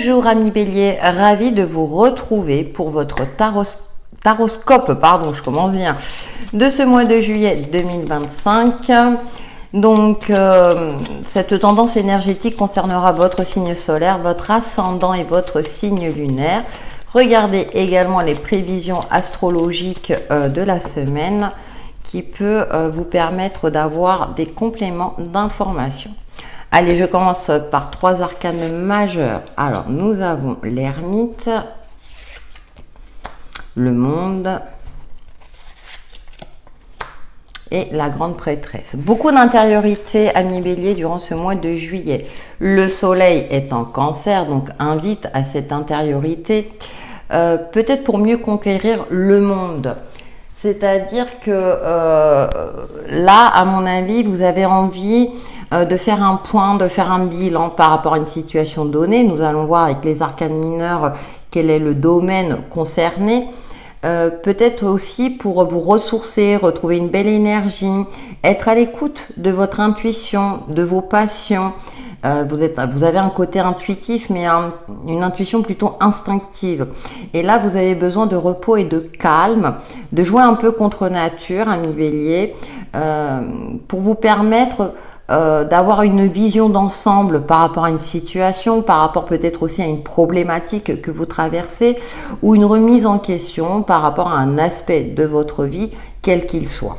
Bonjour amis Bélier, ravi de vous retrouver pour votre taroscope, pardon, je commence bien, de ce mois de juillet 2025. Donc, cette tendance énergétique concernera votre signe solaire, votre ascendant et votre signe lunaire. Regardez également les prévisions astrologiques de la semaine qui peut vous permettre d'avoir des compléments d'informations. Allez, je commence par 3 arcanes majeurs. Alors, nous avons l'ermite, le monde et la grande prêtresse. Beaucoup d'intériorité, amis Bélier, durant ce mois de juillet. Le soleil est en cancer, donc invite à cette intériorité, peut-être pour mieux conquérir le monde. C'est-à-dire que là, à mon avis, vous avez envie de faire un point, de faire un bilan par rapport à une situation donnée. Nous allons voir avec les arcanes mineurs quel est le domaine concerné. Peut-être aussi pour vous ressourcer, retrouver une belle énergie, être à l'écoute de votre intuition, de vos passions. Vous avez un côté intuitif, mais une intuition plutôt instinctive. Et là, vous avez besoin de repos et de calme, de jouer un peu contre nature, amis Bélier, pour vous permettre d'avoir une vision d'ensemble par rapport à une situation, par rapport peut-être aussi à une problématique que vous traversez, ou une remise en question par rapport à un aspect de votre vie, quel qu'il soit.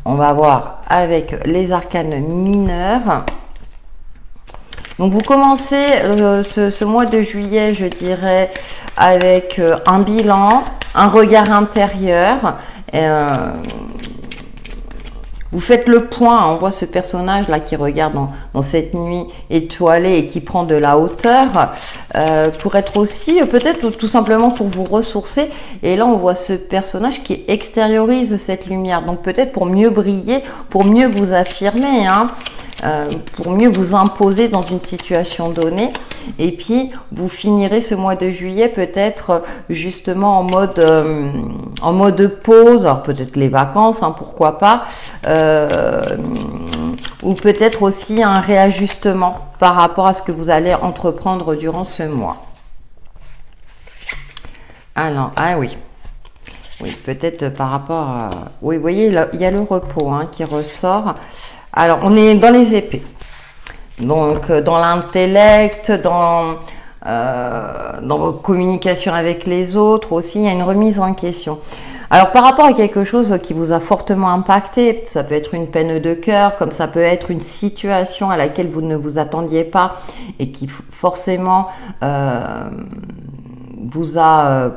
On va voir avec les arcanes mineurs. Donc vous commencez ce mois de juillet, je dirais, avec un bilan, un regard intérieur. Vous faites le point, on voit ce personnage là qui regarde dans cette nuit étoilée et qui prend de la hauteur pour être aussi, peut-être tout simplement pour vous ressourcer. Et là on voit ce personnage qui extériorise cette lumière, donc peut-être pour mieux briller, pour mieux vous affirmer, hein, pour mieux vous imposer dans une situation donnée. Et puis vous finirez ce mois de juillet peut-être justement en mode pause, alors peut-être les vacances, hein, pourquoi pas, ou peut-être aussi un réajustement par rapport à ce que vous allez entreprendre durant ce mois. Alors, ah oui, peut-être par rapport à... Oui, vous voyez, là, il y a le repos hein, qui ressort. Alors, on est dans les épées. Donc, dans l'intellect, dans vos communications avec les autres aussi, il y a une remise en question. Alors, par rapport à quelque chose qui vous a fortement impacté, ça peut être une peine de cœur, comme ça peut être une situation à laquelle vous ne vous attendiez pas et qui forcément vous a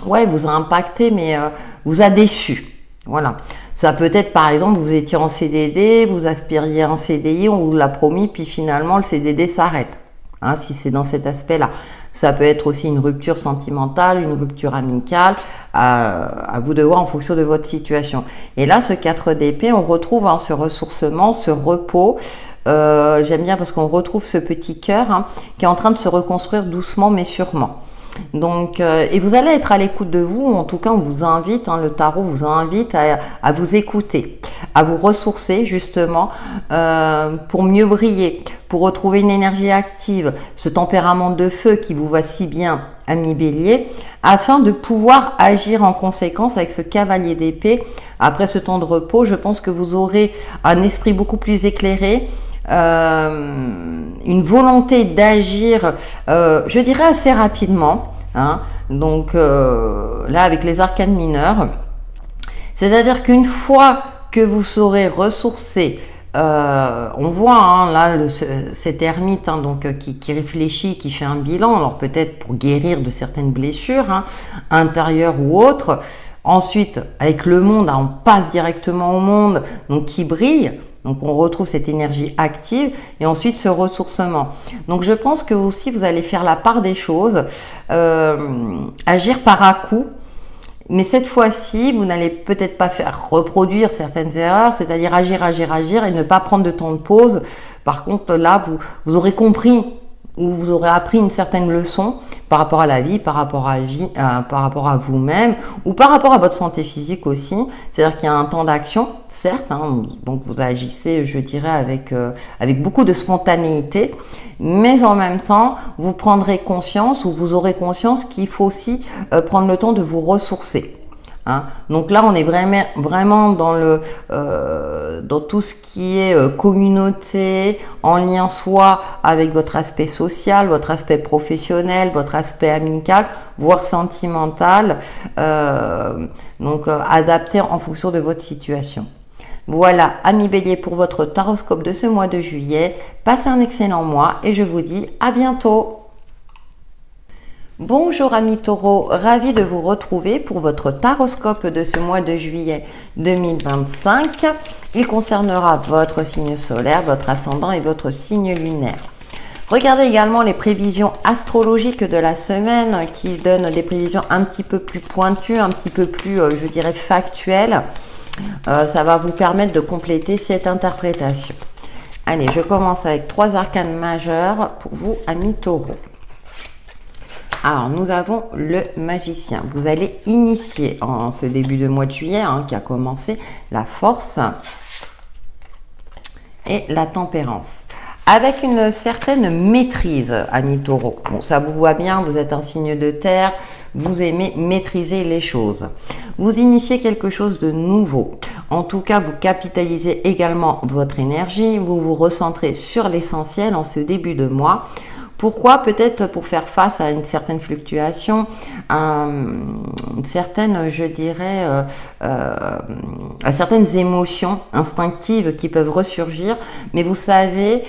impacté, mais vous a déçu. Voilà. Ça peut être, par exemple, vous étiez en CDD, vous aspiriez à un CDI, on vous l'a promis, puis finalement, le CDD s'arrête. Hein, si c'est dans cet aspect-là. Ça peut être aussi une rupture sentimentale, une rupture amicale, à vous de voir en fonction de votre situation. Et là, ce 4 d'épée, on retrouve hein, ce ressourcement, ce repos. J'aime bien parce qu'on retrouve ce petit cœur hein, qui est en train de se reconstruire doucement mais sûrement. Donc, et vous allez être à l'écoute de vous, en tout cas on vous invite, hein, le tarot vous invite à vous écouter, à vous ressourcer justement pour mieux briller, pour retrouver une énergie active, ce tempérament de feu qui vous va si bien, amis Bélier, afin de pouvoir agir en conséquence avec ce cavalier d'épée. Après ce temps de repos, je pense que vous aurez un esprit beaucoup plus éclairé, une volonté d'agir, je dirais assez rapidement, hein. Donc là avec les arcanes mineurs, c'est-à-dire qu'une fois que vous serez ressourcé, on voit hein, là cet ermite hein, donc, qui réfléchit, qui fait un bilan, alors peut-être pour guérir de certaines blessures hein, intérieures ou autres. Ensuite avec le monde, hein, on passe directement au monde, donc qui brille. Donc on retrouve cette énergie active et ensuite ce ressourcement. Donc je pense que aussi vous allez faire la part des choses, agir par à-coup. Mais cette fois-ci, vous n'allez peut-être pas faire reproduire certaines erreurs, c'est-à-dire agir et ne pas prendre de temps de pause. Par contre, là, vous aurez compris où vous aurez appris une certaine leçon par rapport à la vie, par rapport à vous-même ou par rapport à votre santé physique aussi. C'est-à-dire qu'il y a un temps d'action, certes, hein, donc vous agissez, je dirais, avec beaucoup de spontanéité, mais en même temps, vous prendrez conscience ou vous aurez conscience qu'il faut aussi prendre le temps de vous ressourcer. Hein. Donc là, on est vraiment dans tout ce qui est communauté, en lien soit avec votre aspect social, votre aspect professionnel, votre aspect amical, voire sentimental, adapté en fonction de votre situation. Voilà, amis Bélier, pour votre taroscope de ce mois de juillet. Passez un excellent mois et je vous dis à bientôt. Bonjour amis Taureau, ravi de vous retrouver pour votre taroscope de ce mois de juillet 2025. Il concernera votre signe solaire, votre ascendant et votre signe lunaire. Regardez également les prévisions astrologiques de la semaine qui donnent des prévisions un petit peu plus pointues, un petit peu plus, je dirais, factuelles. Ça va vous permettre de compléter cette interprétation. Allez, je commence avec 3 arcanes majeures pour vous, amis Taureau. Alors, nous avons le magicien. Vous allez initier en ce début de mois de juillet qui a commencé la force et la tempérance. Avec une certaine maîtrise, amis Taureau. Bon, ça vous voit bien, vous êtes un signe de terre, vous aimez maîtriser les choses. Vous initiez quelque chose de nouveau. En tout cas, vous capitalisez également votre énergie, vous vous recentrez sur l'essentiel en ce début de mois. Pourquoi? Peut-être pour faire face à une certaine fluctuation, à je dirais, à certaines émotions instinctives qui peuvent ressurgir, mais vous savez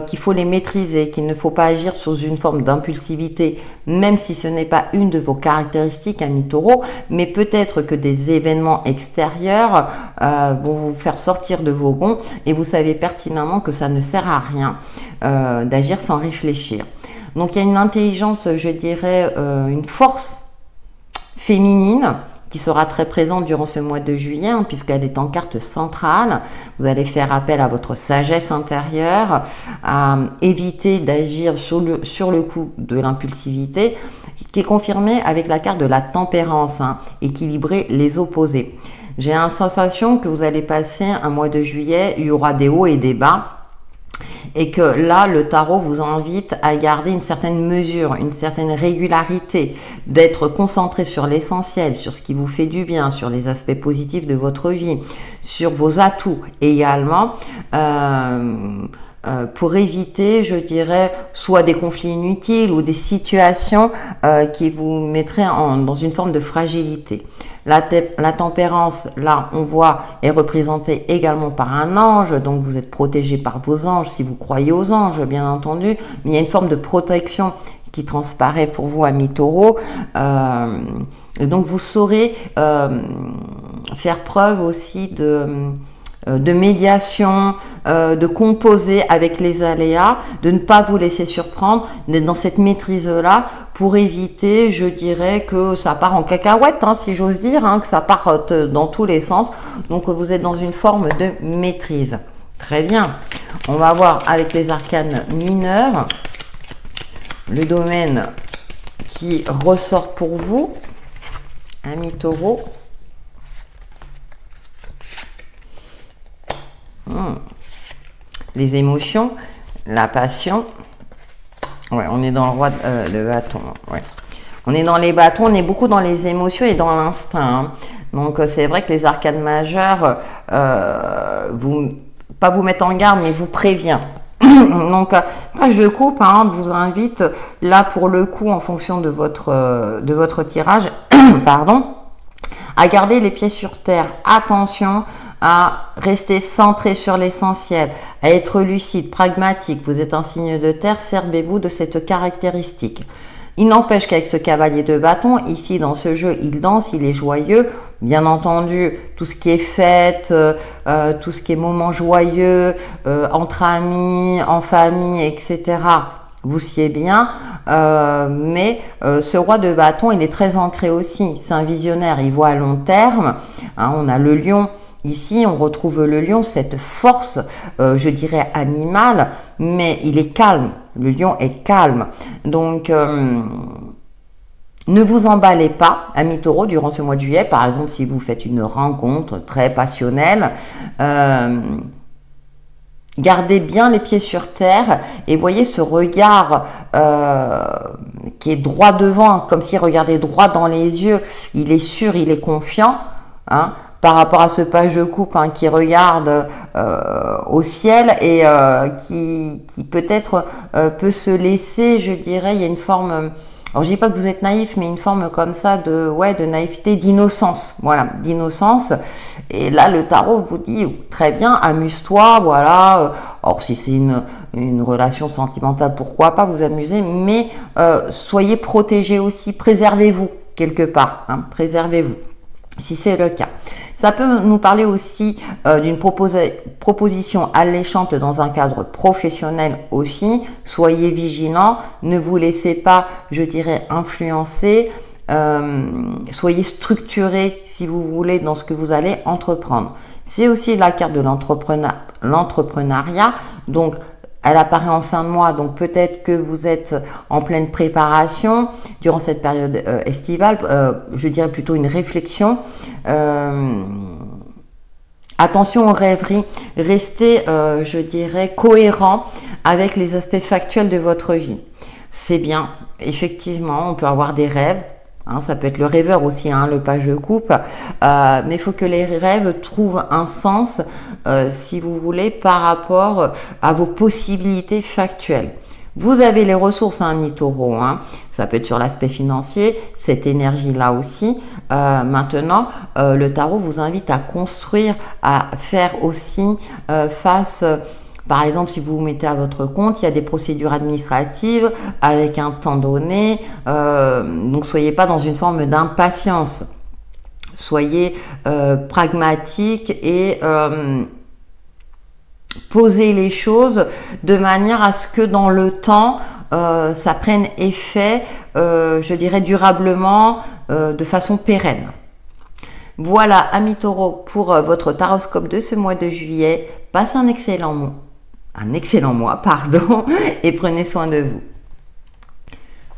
qu'il faut les maîtriser, qu'il ne faut pas agir sous une forme d'impulsivité, même si ce n'est pas une de vos caractéristiques, amis Taureau, mais peut-être que des événements extérieurs vont vous faire sortir de vos gonds et vous savez pertinemment que ça ne sert à rien d'agir sans réfléchir. Donc il y a une intelligence, je dirais, une force féminine qui sera très présente durant ce mois de juillet, puisqu'elle est en carte centrale. Vous allez faire appel à votre sagesse intérieure, à éviter d'agir sur le coup de l'impulsivité, qui est confirmée avec la carte de la tempérance, équilibrer les opposés. J'ai la sensation que vous allez passer un mois de juillet, il y aura des hauts et des bas, et que là, le tarot vous invite à garder une certaine mesure, une certaine régularité, d'être concentré sur l'essentiel, sur ce qui vous fait du bien, sur les aspects positifs de votre vie, sur vos atouts également, pour éviter, je dirais, soit des conflits inutiles ou des situations qui vous mettraient dans une forme de fragilité. La tempérance, là, on voit, est représentée également par un ange, donc vous êtes protégé par vos anges, si vous croyez aux anges, bien entendu, mais il y a une forme de protection qui transparaît pour vous, amis Taureau. Donc, vous saurez faire preuve aussi de médiation, de composer avec les aléas, de ne pas vous laisser surprendre, d'être dans cette maîtrise-là pour éviter, je dirais, que ça part en cacahuète, si j'ose dire, que ça parte dans tous les sens. Donc, vous êtes dans une forme de maîtrise. Très bien. On va voir avec les arcanes mineurs le domaine qui ressort pour vous, amis Taureau. Les émotions, la passion. Ouais, on est dans le roi de bâton. Ouais. On est dans les bâtons, on est beaucoup dans les émotions et dans l'instinct. Donc c'est vrai que les arcanes majeures, pas vous mettent en garde, mais vous prévient. Donc je coupe, vous invite là pour le coup en fonction de votre tirage, pardon, à garder les pieds sur terre. Attention à rester centré sur l'essentiel, à être lucide, pragmatique. Vous êtes un signe de terre, servez-vous de cette caractéristique. Il n'empêche qu'avec ce cavalier de bâton, ici dans ce jeu, il danse, il est joyeux. Bien entendu, tout ce qui est fête, tout ce qui est moment joyeux, entre amis, en famille, etc., vous siez bien, mais ce roi de bâton, il est très ancré aussi. C'est un visionnaire, il voit à long terme. On a le lion. Ici, on retrouve le lion, cette force, je dirais animale, mais il est calme. Le lion est calme. Donc, ne vous emballez pas, amis taureaux, durant ce mois de juillet. Par exemple, si vous faites une rencontre très passionnelle, gardez bien les pieds sur terre et voyez ce regard qui est droit devant, comme s'il regardait droit dans les yeux. Il est sûr, il est confiant, hein, par rapport à ce page de coupe, hein, qui regarde au ciel et qui peut-être peut se laisser, je dirais, il y a une forme... Alors, je dis pas que vous êtes naïf, mais une forme comme ça de naïveté, d'innocence. Voilà, d'innocence. Et là, le tarot vous dit, très bien, amuse-toi, voilà. Or, si c'est une relation sentimentale, pourquoi pas vous amuser, mais soyez protégés aussi, préservez-vous quelque part, hein, préservez-vous, si c'est le cas. Ça peut nous parler aussi d'une proposition alléchante dans un cadre professionnel aussi. Soyez vigilants, ne vous laissez pas, je dirais, influencer. Soyez structurés, si vous voulez, dans ce que vous allez entreprendre. C'est aussi la carte de l'entrepreneuriat. Donc, elle apparaît en fin de mois, donc peut-être que vous êtes en pleine préparation durant cette période estivale, je dirais plutôt une réflexion. Attention aux rêveries, restez, je dirais, cohérent avec les aspects factuels de votre vie. C'est bien, effectivement, on peut avoir des rêves. Hein, ça peut être le rêveur aussi, hein, le page de coupe, mais il faut que les rêves trouvent un sens, si vous voulez, par rapport à vos possibilités factuelles. Vous avez les ressources, hein, amis taureaux, hein. Ça peut être sur l'aspect financier, cette énergie-là aussi. Maintenant, le tarot vous invite à construire, à faire aussi face... Par exemple, si vous vous mettez à votre compte, il y a des procédures administratives avec un temps donné. Donc, soyez pas dans une forme d'impatience. Soyez pragmatique et posez les choses de manière à ce que dans le temps, ça prenne effet, je dirais durablement, de façon pérenne. Voilà, amis taureaux, pour votre taroscope de ce mois de juillet. Passez un excellent mois, et prenez soin de vous.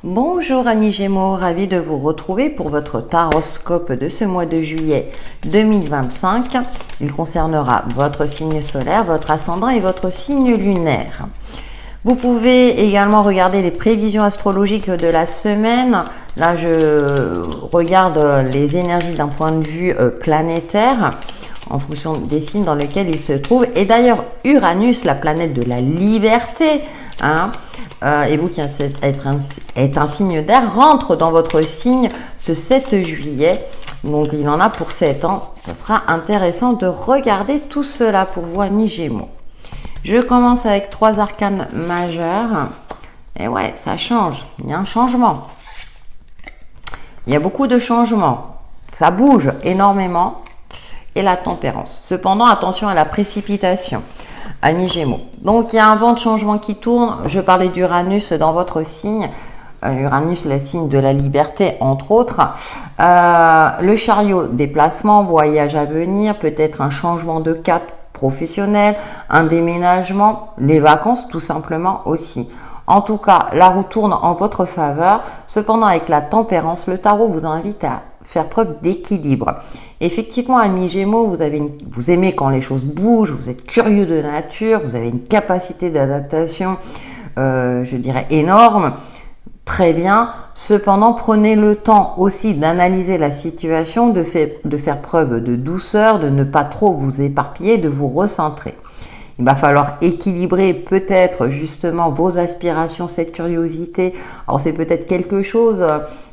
Bonjour amis Gémeaux, ravi de vous retrouver pour votre taroscope de ce mois de juillet 2025. Il concernera votre signe solaire, votre ascendant et votre signe lunaire. Vous pouvez également regarder les prévisions astrologiques de la semaine. Là, je regarde les énergies d'un point de vue planétaire, en fonction des signes dans lesquels il se trouve. Et d'ailleurs, Uranus, la planète de la liberté, hein, et vous qui êtes un signe d'air, rentre dans votre signe ce 7 juillet. Donc, il en a pour 7 ans. Ça sera intéressant de regarder tout cela pour vous, amis Gémeaux. Je commence avec 3 arcanes majeurs. Et ouais, ça change. Il y a un changement. Il y a beaucoup de changements. Ça bouge énormément. Et la tempérance. Cependant, attention à la précipitation, amis Gémeaux. Donc, il y a un vent de changement qui tourne. Je parlais d'Uranus dans votre signe. Uranus, le signe de la liberté, entre autres. Le chariot, déplacement, voyage à venir, peut-être un changement de cap professionnel, un déménagement, les vacances, tout simplement aussi. En tout cas, la roue tourne en votre faveur. Cependant, avec la tempérance, le tarot vous invite à faire preuve d'équilibre. Effectivement, amis Gémeaux, vous aimez quand les choses bougent, vous êtes curieux de nature, vous avez une capacité d'adaptation, je dirais, énorme. Très bien. Cependant, prenez le temps aussi d'analyser la situation, de faire preuve de douceur, de ne pas trop vous éparpiller, de vous recentrer. Il va falloir équilibrer peut-être justement vos aspirations, cette curiosité. Alors c'est peut-être quelque chose,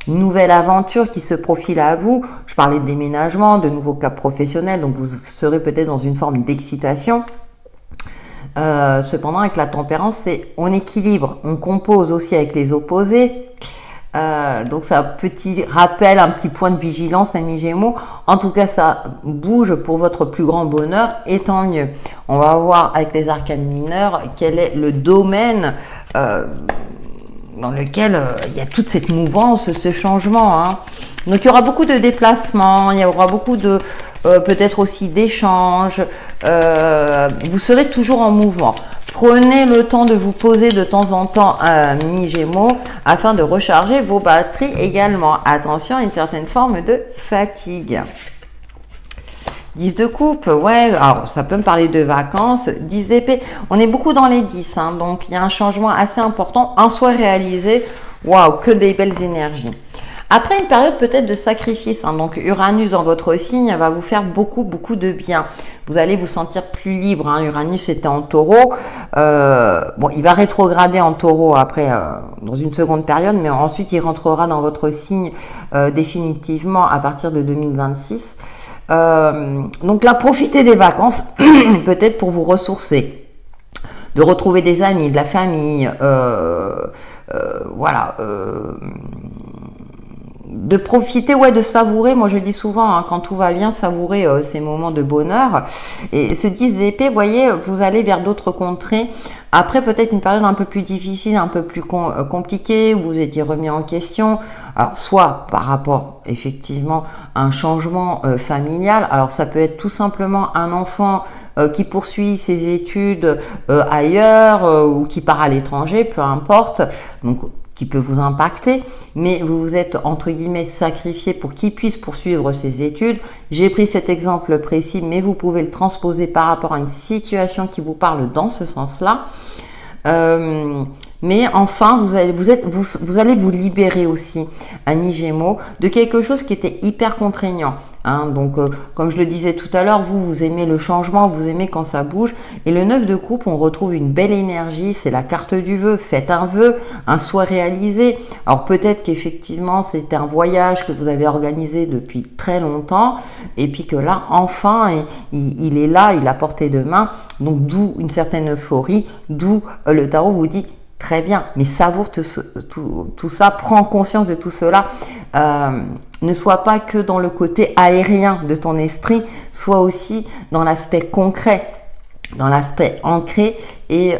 une nouvelle aventure qui se profile à vous. Je parlais de déménagement, de nouveaux caps professionnels, donc vous serez peut-être dans une forme d'excitation. Cependant, avec la tempérance, on équilibre, on compose aussi avec les opposés. Donc c'est un petit rappel, un petit point de vigilance, amis Gémeaux. En tout cas, ça bouge pour votre plus grand bonheur et tant mieux. On va voir avec les arcanes mineurs quel est le domaine dans lequel il y a toute cette mouvance, ce changement, hein. Donc il y aura beaucoup de déplacements, il y aura beaucoup de peut-être aussi d'échanges. Vous serez toujours en mouvement. Prenez le temps de vous poser de temps en temps, mi-Gémeaux, afin de recharger vos batteries également. Attention à une certaine forme de fatigue. 10 de coupe, ouais, alors ça peut me parler de vacances. 10 d'épée, on est beaucoup dans les 10, hein, donc il y a un changement assez important, un souhait réalisé. Waouh, que des belles énergies. Après une période peut-être de sacrifice, hein, donc Uranus dans votre signe va vous faire beaucoup de bien. Vous allez vous sentir plus libre, hein. Uranus était en taureau, bon, il va rétrograder en taureau après dans une seconde période, mais ensuite il rentrera dans votre signe définitivement à partir de 2026. Donc là, profitez des vacances, peut-être pour vous ressourcer, de retrouver des amis, de la famille, voilà, de profiter, ouais, de savourer. Moi je dis souvent, hein, quand tout va bien, savourer ces moments de bonheur. Et ce 10 d'épée, vous voyez, vous allez vers d'autres contrées. Après peut-être une période un peu plus difficile, un peu plus compliquée, où vous étiez remis en question. Alors soit par rapport effectivement à un changement familial. Alors ça peut être tout simplement un enfant qui poursuit ses études ailleurs ou qui part à l'étranger, peu importe. Donc qui peut vous impacter, mais vous vous êtes entre guillemets sacrifié pour qu'il puisse poursuivre ses études. J'ai pris cet exemple précis, mais vous pouvez le transposer par rapport à une situation qui vous parle dans ce sens-là. Mais enfin, vous allez vous libérer aussi, amis Gémeaux, de quelque chose qui était hyper contraignant. Hein. Donc, comme je le disais tout à l'heure, vous aimez le changement, vous aimez quand ça bouge. Et le 9 de coupe, on retrouve une belle énergie, c'est la carte du vœu. Faites un vœu, un souhait réalisé. Alors peut-être qu'effectivement, c'était un voyage que vous avez organisé depuis très longtemps, et puis que là, enfin, il est là, il est à portée de main. Donc, d'où une certaine euphorie, d'où le tarot vous dit très bien, mais savoure tout ça, prends conscience de tout cela. Ne sois pas que dans le côté aérien de ton esprit, sois aussi dans l'aspect concret, dans l'aspect ancré, et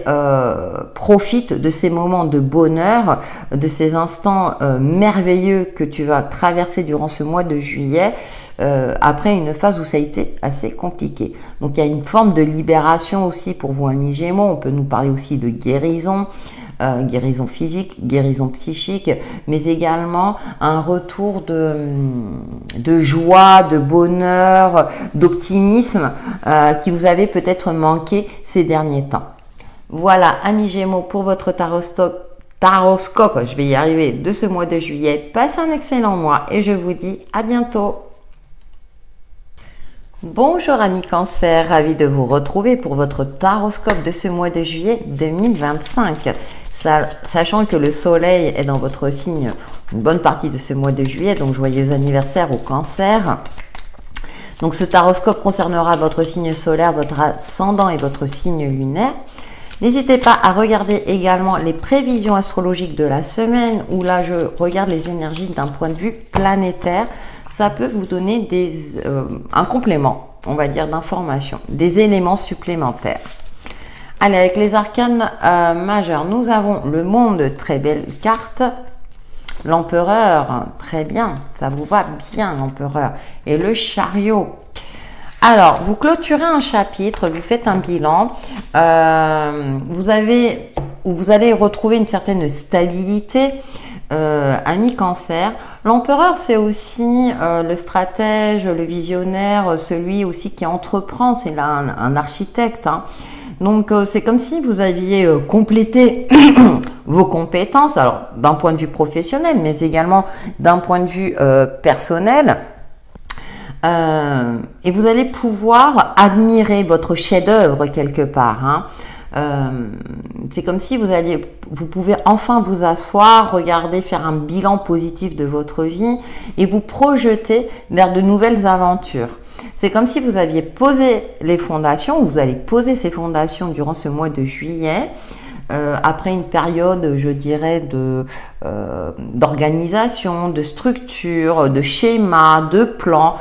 profite de ces moments de bonheur, de ces instants merveilleux que tu vas traverser durant ce mois de juillet, après une phase où ça a été assez compliqué. Donc il y a une forme de libération aussi pour vous, amis Gémeaux. On peut nous parler aussi de guérison. Guérison physique, guérison psychique, mais également un retour de joie, de bonheur, d'optimisme qui vous avait peut-être manqué ces derniers temps. Voilà, amis Gémeaux, pour votre taroscope, je vais y arriver, de ce mois de juillet. Passez un excellent mois et je vous dis à bientôt. Bonjour amis Cancer, ravi de vous retrouver pour votre taroscope de ce mois de juillet 2025. Sachant que le soleil est dans votre signe une bonne partie de ce mois de juillet, donc joyeux anniversaire au Cancer. Donc ce taroscope concernera votre signe solaire, votre ascendant et votre signe lunaire. N'hésitez pas à regarder également les prévisions astrologiques de la semaine, où là je regarde les énergies d'un point de vue planétaire. Ça peut vous donner un complément, on va dire, d'information, des éléments supplémentaires. Allez, avec les arcanes majeurs, nous avons le monde, très belle carte. L'empereur, très bien, ça vous va bien l'empereur. Et le chariot. Alors, vous clôturez un chapitre, vous faites un bilan. Vous allez retrouver une certaine stabilité. Ami Cancer. L'empereur, c'est aussi le stratège, le visionnaire, celui aussi qui entreprend, c'est là un architecte. Hein. Donc, c'est comme si vous aviez complété vos compétences, alors d'un point de vue professionnel, mais également d'un point de vue personnel. Et vous allez pouvoir admirer votre chef-d'œuvre quelque part. Hein. C'est comme si vous pouvez enfin vous asseoir, regarder, faire un bilan positif de votre vie et vous projeter vers de nouvelles aventures. C'est comme si vous aviez posé les fondations, vous allez poser ces fondations durant ce mois de juillet, après une période, je dirais, d'organisation, de structure, de schéma, de plan.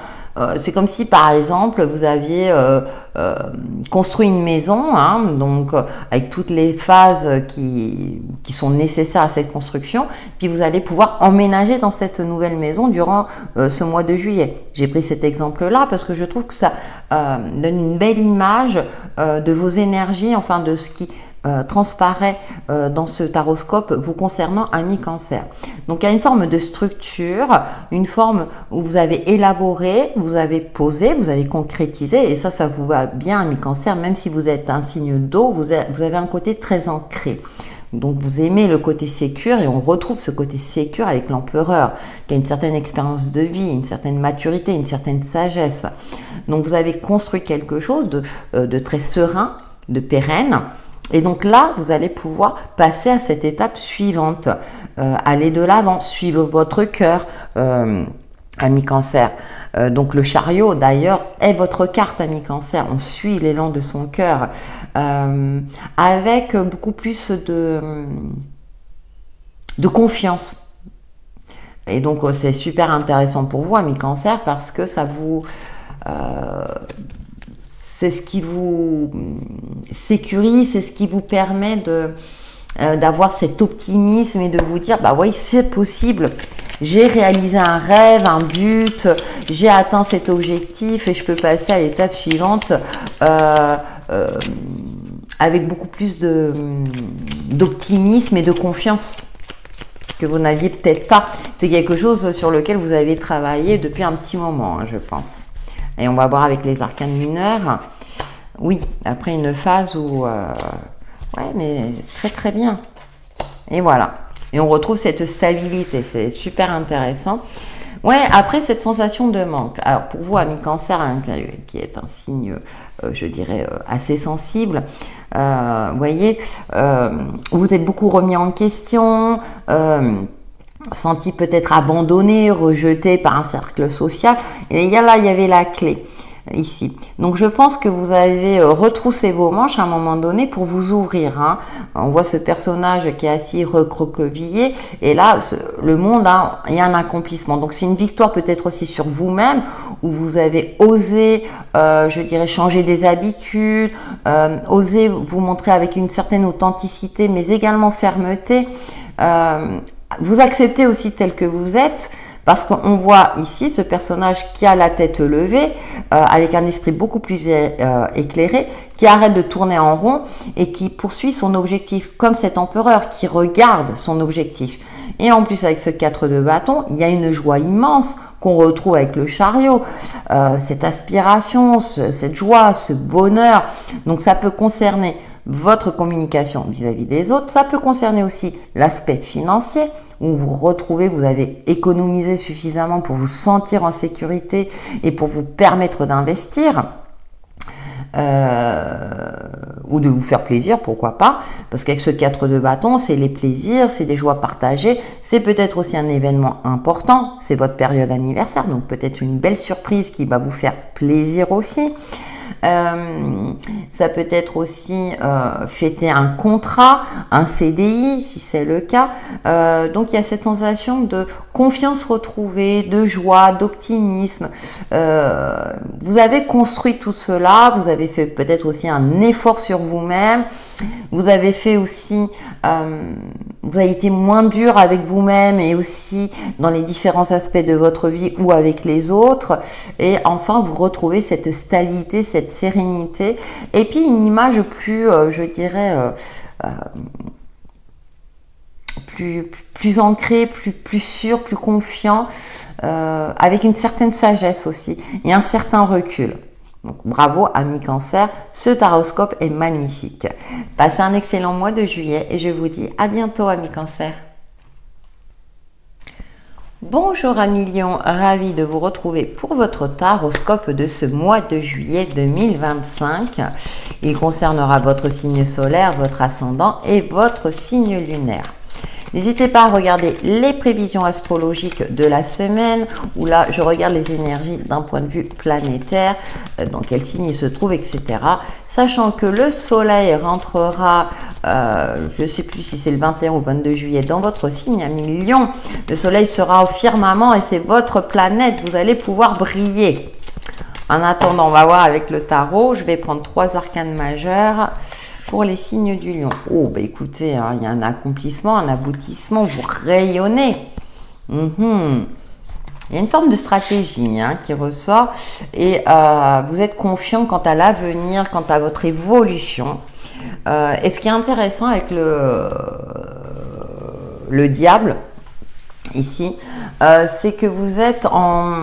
c'est comme si par exemple vous aviez construit une maison, hein, donc avec toutes les phases qui sont nécessaires à cette construction, puis vous allez pouvoir emménager dans cette nouvelle maison durant ce mois de juillet. J'ai pris cet exemple-là parce que je trouve que ça donne une belle image de vos énergies, enfin de ce qui transparaît dans ce taroscope vous concernant, ami Cancer. Donc il y a une forme de structure, une forme où vous avez élaboré, vous avez posé, vous avez concrétisé, et ça vous va bien, ami Cancer, même si vous êtes un signe d'eau, vous avez un côté très ancré. Donc vous aimez le côté sécure, et on retrouve ce côté sécure avec l'empereur, qui a une certaine expérience de vie, une certaine maturité, une certaine sagesse. Donc vous avez construit quelque chose de très serein, de pérenne. Et donc là, vous allez pouvoir passer à cette étape suivante, aller de l'avant, suivre votre cœur, ami Cancer. Donc le chariot, d'ailleurs, est votre carte, ami Cancer. On suit l'élan de son cœur avec beaucoup plus de confiance. Et donc c'est super intéressant pour vous, ami Cancer, parce que ça vous... c'est ce qui vous sécurise, c'est ce qui vous permet d'avoir cet optimisme et de vous dire, bah oui, c'est possible, j'ai réalisé un rêve, un but, j'ai atteint cet objectif et je peux passer à l'étape suivante avec beaucoup plus d'optimisme et de confiance que vous n'aviez peut-être pas. C'est quelque chose sur lequel vous avez travaillé depuis un petit moment, hein, je pense. Et on va voir avec les arcanes mineurs. Oui, après une phase où... ouais, mais très très bien. Et voilà. Et on retrouve cette stabilité. C'est super intéressant. Ouais, après cette sensation de manque. Alors pour vous, ami Cancer, hein, qui est un signe, je dirais, assez sensible, vous voyez, vous êtes beaucoup remis en question, senti peut-être abandonné, rejeté par un cercle social. Et là, il y avait la clé ici. Donc je pense que vous avez retroussé vos manches à un moment donné pour vous ouvrir, hein. On voit ce personnage qui est assis recroquevillé, et là le monde, hein, il y a un accomplissement. Donc c'est une victoire peut-être aussi sur vous-même, où vous avez osé, je dirais, changer des habitudes, osé vous montrer avec une certaine authenticité, mais également fermeté. Vous acceptez aussi tel que vous êtes, parce qu'on voit ici ce personnage qui a la tête levée, avec un esprit beaucoup plus éclairé, qui arrête de tourner en rond et qui poursuit son objectif, comme cet empereur qui regarde son objectif. Et en plus, avec ce 4 de bâton, il y a une joie immense qu'on retrouve avec le chariot, cette aspiration, cette joie, ce bonheur. Donc ça peut concerner votre communication vis-à-vis des autres. Ça peut concerner aussi l'aspect financier, où vous retrouvez, vous avez économisé suffisamment pour vous sentir en sécurité et pour vous permettre d'investir. Ou de vous faire plaisir, pourquoi pas, parce qu'avec ce 4 de bâton, c'est les plaisirs, c'est des joies partagées, c'est peut-être aussi un événement important, c'est votre période anniversaire, donc peut-être une belle surprise qui va vous faire plaisir aussi. Ça peut être aussi fêter un contrat, un CDI si c'est le cas. Donc il y a cette sensation de confiance retrouvée, de joie, d'optimisme. Vous avez construit tout cela, vous avez fait peut-être aussi un effort sur vous-même, vous avez fait aussi, vous avez été moins dur avec vous-même et aussi dans les différents aspects de votre vie ou avec les autres. Et enfin, vous retrouvez cette stabilité, cette sérénité et puis une image plus, je dirais, plus ancré, plus sûr, plus confiant, avec une certaine sagesse aussi et un certain recul. Donc, bravo, ami Cancer, ce taroscope est magnifique. Passez un excellent mois de juillet et je vous dis à bientôt, ami Cancer. Bonjour ami Lion, ravi de vous retrouver pour votre taroscope de ce mois de juillet 2025. Il concernera votre signe solaire, votre ascendant et votre signe lunaire. N'hésitez pas à regarder les prévisions astrologiques de la semaine, où là, je regarde les énergies d'un point de vue planétaire, dans quel signe il se trouve, etc. Sachant que le soleil rentrera, je ne sais plus si c'est le 21 ou 22 juillet, dans votre signe, ami Lion. Le soleil sera au firmament et c'est votre planète, vous allez pouvoir briller. En attendant, on va voir avec le tarot. Je vais prendre 3 arcanes majeures pour les signes du lion. Oh, bah écoutez, hein, il y a un accomplissement, un aboutissement, vous rayonnez. Il y a une forme de stratégie hein, qui ressort et vous êtes confiant quant à l'avenir, quant à votre évolution. Et ce qui est intéressant avec le diable, ici, c'est que vous êtes en...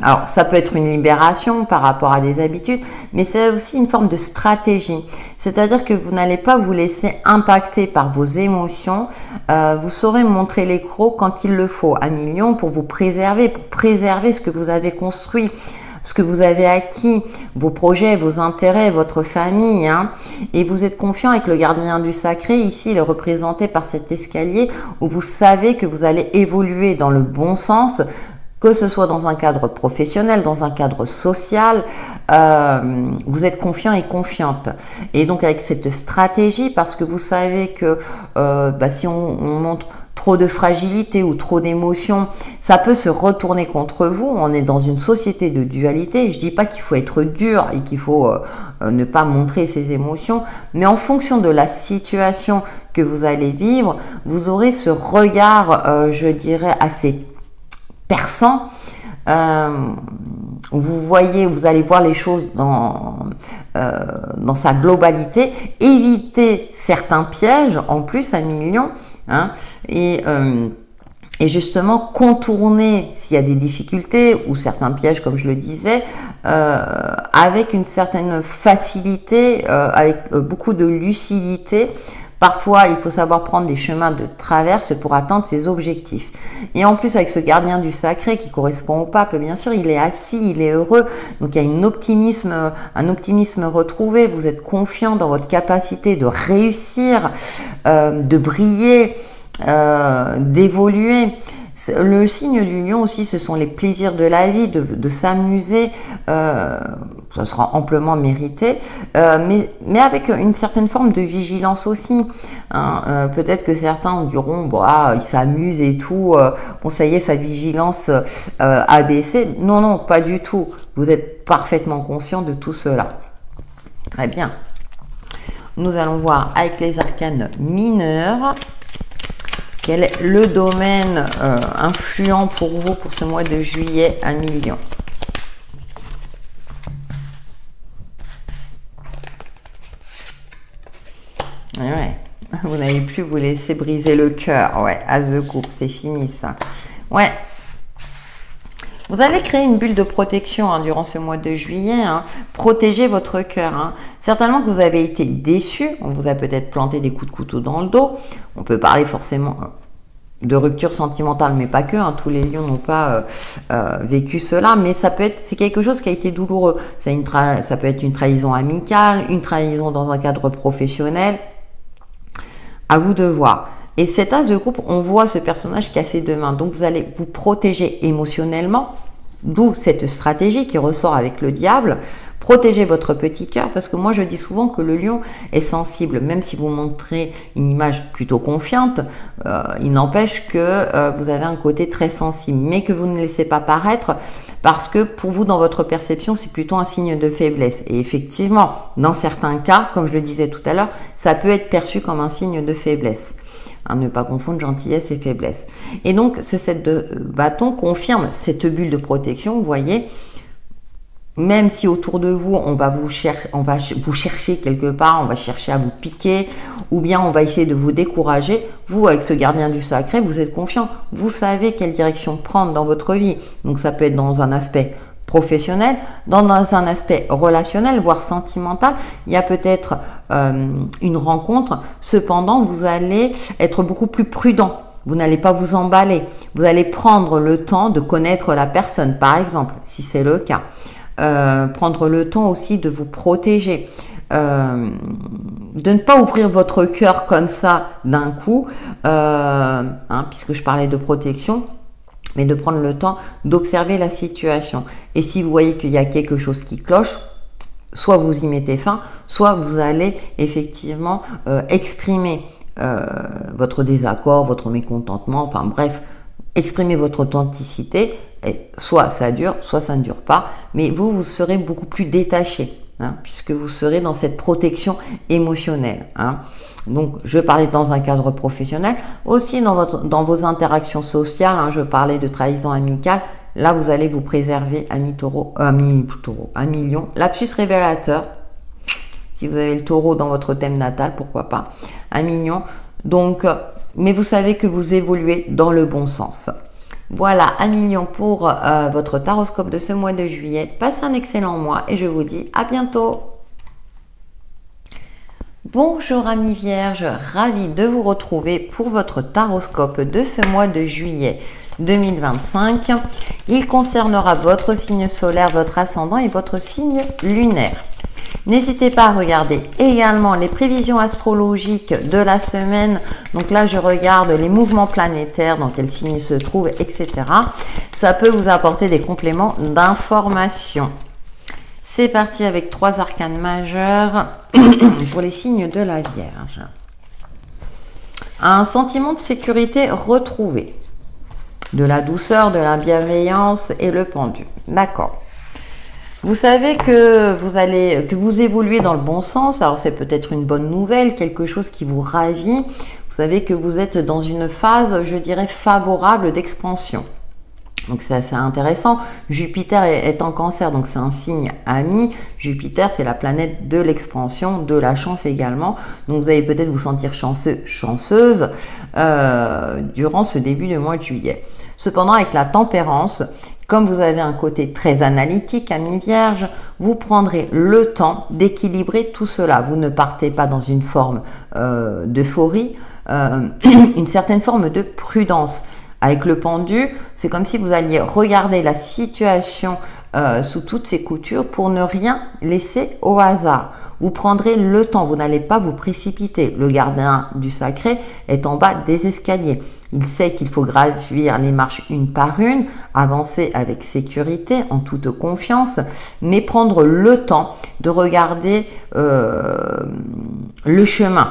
Alors, ça peut être une libération par rapport à des habitudes, mais c'est aussi une forme de stratégie. C'est-à-dire que vous n'allez pas vous laisser impacter par vos émotions. Vous saurez montrer l'écrou quand il le faut, ami lion, pour vous préserver, pour préserver ce que vous avez construit, ce que vous avez acquis, vos projets, vos intérêts, votre famille. Hein. Et vous êtes confiant avec le gardien du sacré. Ici, il est représenté par cet escalier où vous savez que vous allez évoluer dans le bon sens, que ce soit dans un cadre professionnel, dans un cadre social, vous êtes confiant et confiante. Et donc avec cette stratégie, parce que vous savez que si on montre trop de fragilité ou trop d'émotions, ça peut se retourner contre vous. On est dans une société de dualité. Je dis pas qu'il faut être dur et qu'il faut ne pas montrer ses émotions, mais en fonction de la situation que vous allez vivre, vous aurez ce regard, je dirais, assez perçant. Vous allez voir les choses dans sa globalité. Évitez certains pièges, en plus, ami lion. Hein, et justement contourner s'il y a des difficultés ou certains pièges comme je le disais avec une certaine facilité, avec beaucoup de lucidité. Parfois il faut savoir prendre des chemins de traverse pour atteindre ses objectifs. Et en plus avec ce gardien du sacré qui correspond au pape, bien sûr il est assis, il est heureux, donc il y a un optimisme retrouvé. Vous êtes confiant dans votre capacité de réussir, de briller, d'évoluer. Le signe du lion aussi, ce sont les plaisirs de la vie, de s'amuser, ça sera amplement mérité, mais avec une certaine forme de vigilance aussi. Hein. Peut-être que certains diront, il s'amuse et tout, bon ça y est, sa vigilance a baissé. Non, non, pas du tout. Vous êtes parfaitement conscient de tout cela. Très bien. Nous allons voir avec les arcanes mineurs. Quel est le domaine influent pour vous pour ce mois de juillet, ami lion? Ouais, vous n'allez plus vous laisser briser le cœur. Ouais, As de coupe, c'est fini ça. Ouais. Vous allez créer une bulle de protection hein, durant ce mois de juillet. Hein. Protégez votre cœur. Hein. Certainement que vous avez été déçu. On vous a peut-être planté des coups de couteau dans le dos. On peut parler forcément de rupture sentimentale, mais pas que. Hein. Tous les lions n'ont pas vécu cela. Mais c'est quelque chose qui a été douloureux. Ça peut être une trahison amicale, une trahison dans un cadre professionnel. À vous de voir. Et cet as de coupe, on voit ce personnage qui a ses deux mains. Donc, vous allez vous protéger émotionnellement, d'où cette stratégie qui ressort avec le diable. Protégez votre petit cœur, parce que moi, je dis souvent que le lion est sensible. Même si vous montrez une image plutôt confiante, il n'empêche que vous avez un côté très sensible, mais que vous ne laissez pas paraître, parce que pour vous, dans votre perception, c'est plutôt un signe de faiblesse. Et effectivement, dans certains cas, comme je le disais tout à l'heure, ça peut être perçu comme un signe de faiblesse. Hein, ne pas confondre gentillesse et faiblesse. Et donc, ce 7 de bâton confirme cette bulle de protection. Vous voyez, même si autour de vous, on va vous chercher quelque part, on va chercher à vous piquer, ou bien on va essayer de vous décourager, vous, avec ce gardien du sacré, vous êtes confiant. Vous savez quelle direction prendre dans votre vie. Donc, ça peut être dans un aspect professionnel, dans un aspect relationnel, voire sentimental. Il y a peut-être une rencontre. Cependant, vous allez être beaucoup plus prudent. Vous n'allez pas vous emballer. Vous allez prendre le temps de connaître la personne, par exemple, si c'est le cas. Prendre le temps aussi de vous protéger. De ne pas ouvrir votre cœur comme ça d'un coup, puisque je parlais de protection, mais de prendre le temps d'observer la situation. Et si vous voyez qu'il y a quelque chose qui cloche, soit vous y mettez fin, soit vous allez effectivement exprimer votre désaccord, votre mécontentement, enfin bref, exprimer votre authenticité Et soit ça dure, soit ça ne dure pas, mais vous serez beaucoup plus détaché, hein, puisque vous serez dans cette protection émotionnelle. Hein. Donc, je parlais dans un cadre professionnel, aussi dans vos interactions sociales, hein, je parlais de trahison amicale. Là, vous allez vous préserver, ami taureau, ami lion. Lapsus révélateur. Si vous avez le taureau dans votre thème natal, pourquoi pas. Ami lion. Donc, mais vous savez que vous évoluez dans le bon sens. Voilà, ami lion pour votre taroscope de ce mois de juillet. Passez un excellent mois et je vous dis à bientôt. Bonjour amis vierges, ravi de vous retrouver pour votre taroscope de ce mois de juillet 2025. Il concernera votre signe solaire, votre ascendant et votre signe lunaire. N'hésitez pas à regarder également les prévisions astrologiques de la semaine. Donc là, je regarde les mouvements planétaires, dans quel signe se trouvent, etc. Ça peut vous apporter des compléments d'information. C'est parti avec 3 arcanes majeurs pour les signes de la Vierge. Un sentiment de sécurité retrouvé. De la douceur, de la bienveillance et le pendu. D'accord. Vous savez que vous évoluez dans le bon sens. Alors c'est peut-être une bonne nouvelle, quelque chose qui vous ravit. Vous savez que vous êtes dans une phase, je dirais, favorable d'expansion. Donc c'est assez intéressant. Jupiter est en Cancer, donc c'est un signe ami. Jupiter, c'est la planète de l'expansion, de la chance également. Donc vous allez peut-être vous sentir chanceux, chanceuse durant ce début de mois de juillet. Cependant, avec la tempérance, comme vous avez un côté très analytique, ami Vierge, vous prendrez le temps d'équilibrer tout cela. Vous ne partez pas dans une forme d'euphorie, une certaine forme de prudence. Avec le pendu, c'est comme si vous alliez regarder la situation sous toutes ses coutures pour ne rien laisser au hasard. Vous prendrez le temps, vous n'allez pas vous précipiter. Le gardien du sacré est en bas des escaliers. Il sait qu'il faut gravir les marches une par une, avancer avec sécurité, en toute confiance, mais prendre le temps de regarder le chemin,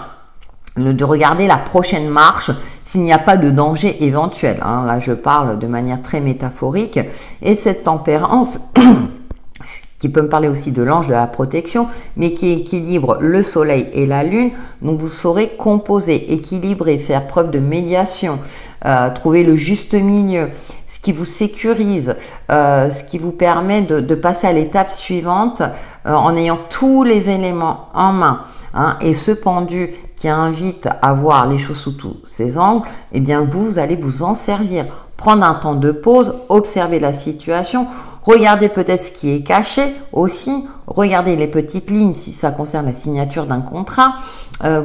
de regarder la prochaine marche, s'il n'y a pas de danger éventuel. Hein. Là, je parle de manière très métaphorique. Et cette tempérance, qui peut me parler aussi de l'ange de la protection, mais qui équilibre le soleil et la lune. Donc, vous saurez composer, équilibrer, faire preuve de médiation, trouver le juste milieu, ce qui vous sécurise, ce qui vous permet de passer à l'étape suivante en ayant tous les éléments en main. Hein. Et ce pendu qui invite à voir les choses sous tous ces angles, eh bien vous allez vous en servir. Prendre un temps de pause, observer la situation, regarder peut-être ce qui est caché aussi, regarder les petites lignes si ça concerne la signature d'un contrat,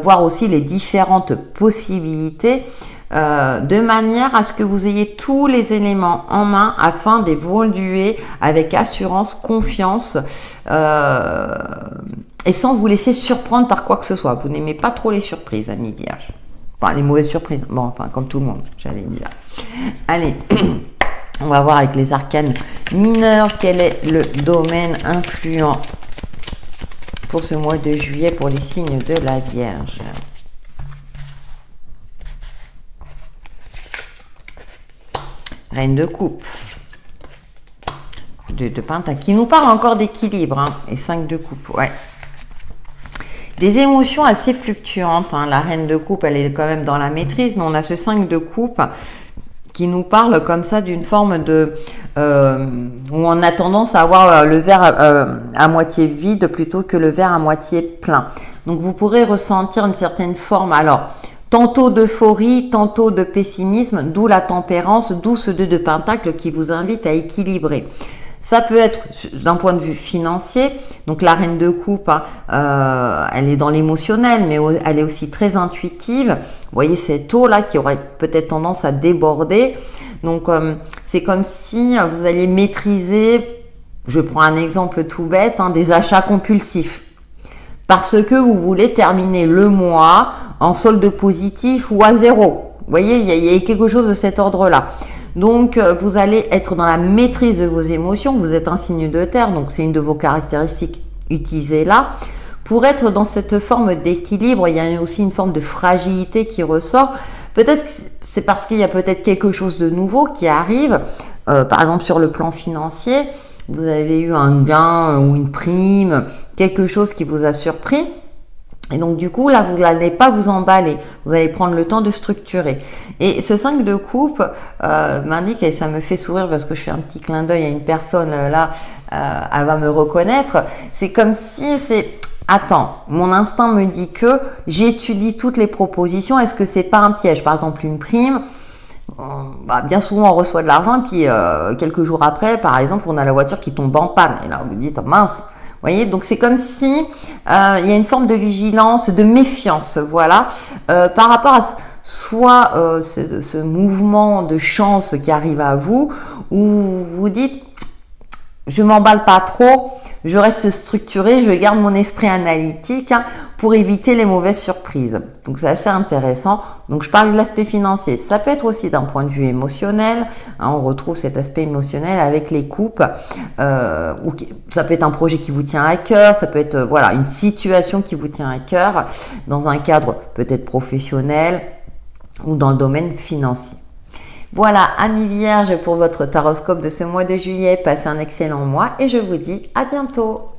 voir aussi les différentes possibilités, de manière à ce que vous ayez tous les éléments en main afin d'évoluer avec assurance, confiance et sans vous laisser surprendre par quoi que ce soit. Vous n'aimez pas trop les surprises, amis vierges. Enfin, les mauvaises surprises. Bon, enfin, comme tout le monde, j'allais dire. Allez, on va voir avec les arcanes mineurs quel est le domaine influent pour ce mois de juillet pour les signes de la Vierge. Reine de coupe, de pentacle, qui nous parle encore d'équilibre, hein, et 5 de coupe, ouais. Des émotions assez fluctuantes, hein. La reine de coupe, elle est quand même dans la maîtrise, mais on a ce 5 de coupe qui nous parle comme ça d'une forme de... où on a tendance à avoir le verre à moitié vide plutôt que le verre à moitié plein. Donc vous pourrez ressentir une certaine forme, alors... tantôt d'euphorie, tantôt de pessimisme, d'où la tempérance, d'où ce 2 de pentacle qui vous invite à équilibrer. Ça peut être d'un point de vue financier, donc la reine de coupe, hein, elle est dans l'émotionnel, mais elle est aussi très intuitive. Vous voyez cette eau-là qui aurait peut-être tendance à déborder. Donc c'est comme si vous alliez maîtriser, je prends un exemple tout bête, hein, des achats compulsifs. Parce que vous voulez terminer le mois en solde positif ou à zéro. Vous voyez, il y a quelque chose de cet ordre-là. Donc, vous allez être dans la maîtrise de vos émotions. Vous êtes un signe de terre, donc c'est une de vos caractéristiques. Utilisez-la. Pour être dans cette forme d'équilibre, il y a aussi une forme de fragilité qui ressort. Peut-être c'est parce qu'il y a peut-être quelque chose de nouveau qui arrive. par exemple sur le plan financier, vous avez eu un gain ou une prime, quelque chose qui vous a surpris. Et donc du coup là vous n'allez pas vous emballer, vous allez prendre le temps de structurer. Et ce 5 de coupe m'indique, et ça me fait sourire parce que je fais un petit clin d'œil à une personne là, elle va me reconnaître, c'est comme si c'est... Attends, mon instinct me dit que j'étudie toutes les propositions, est-ce que c'est pas un piège? Par exemple une prime, bien souvent on reçoit de l'argent et puis quelques jours après par exemple on a la voiture qui tombe en panne. Et là vous dites mince. Vous voyez, donc c'est comme si il y a une forme de vigilance, de méfiance, voilà, par rapport à soit ce mouvement de chance qui arrive à vous, où vous dites, je m'emballe pas trop, je reste structuré, je garde mon esprit analytique pour éviter les mauvaises surprises. Donc c'est assez intéressant. Donc je parle de l'aspect financier. Ça peut être aussi d'un point de vue émotionnel. On retrouve cet aspect émotionnel avec les coupes. Ou ça peut être un projet qui vous tient à cœur. Ça peut être voilà une situation qui vous tient à cœur dans un cadre peut-être professionnel ou dans le domaine financier. Voilà, amis vierges, pour votre taroscope de ce mois de juillet. Passez un excellent mois et je vous dis à bientôt.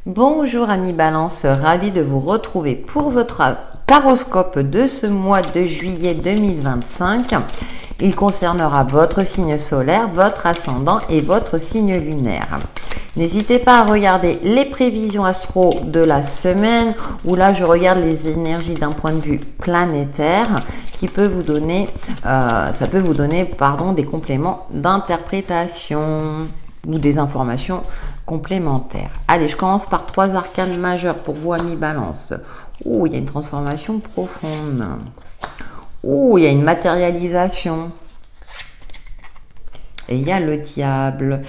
Bonjour amis balance, ravi de vous retrouver pour votre taroscope de ce mois de juillet 2025. Il concernera votre signe solaire, votre ascendant et votre signe lunaire. N'hésitez pas à regarder les prévisions astro de la semaine, où là je regarde les énergies d'un point de vue planétaire qui peut vous donner, des compléments d'interprétation ou des informations complémentaires. Allez, je commence par 3 arcanes majeurs pour vous amis balance. Oh, il y a une transformation profonde. Oh, il y a une matérialisation. Et il y a le diable.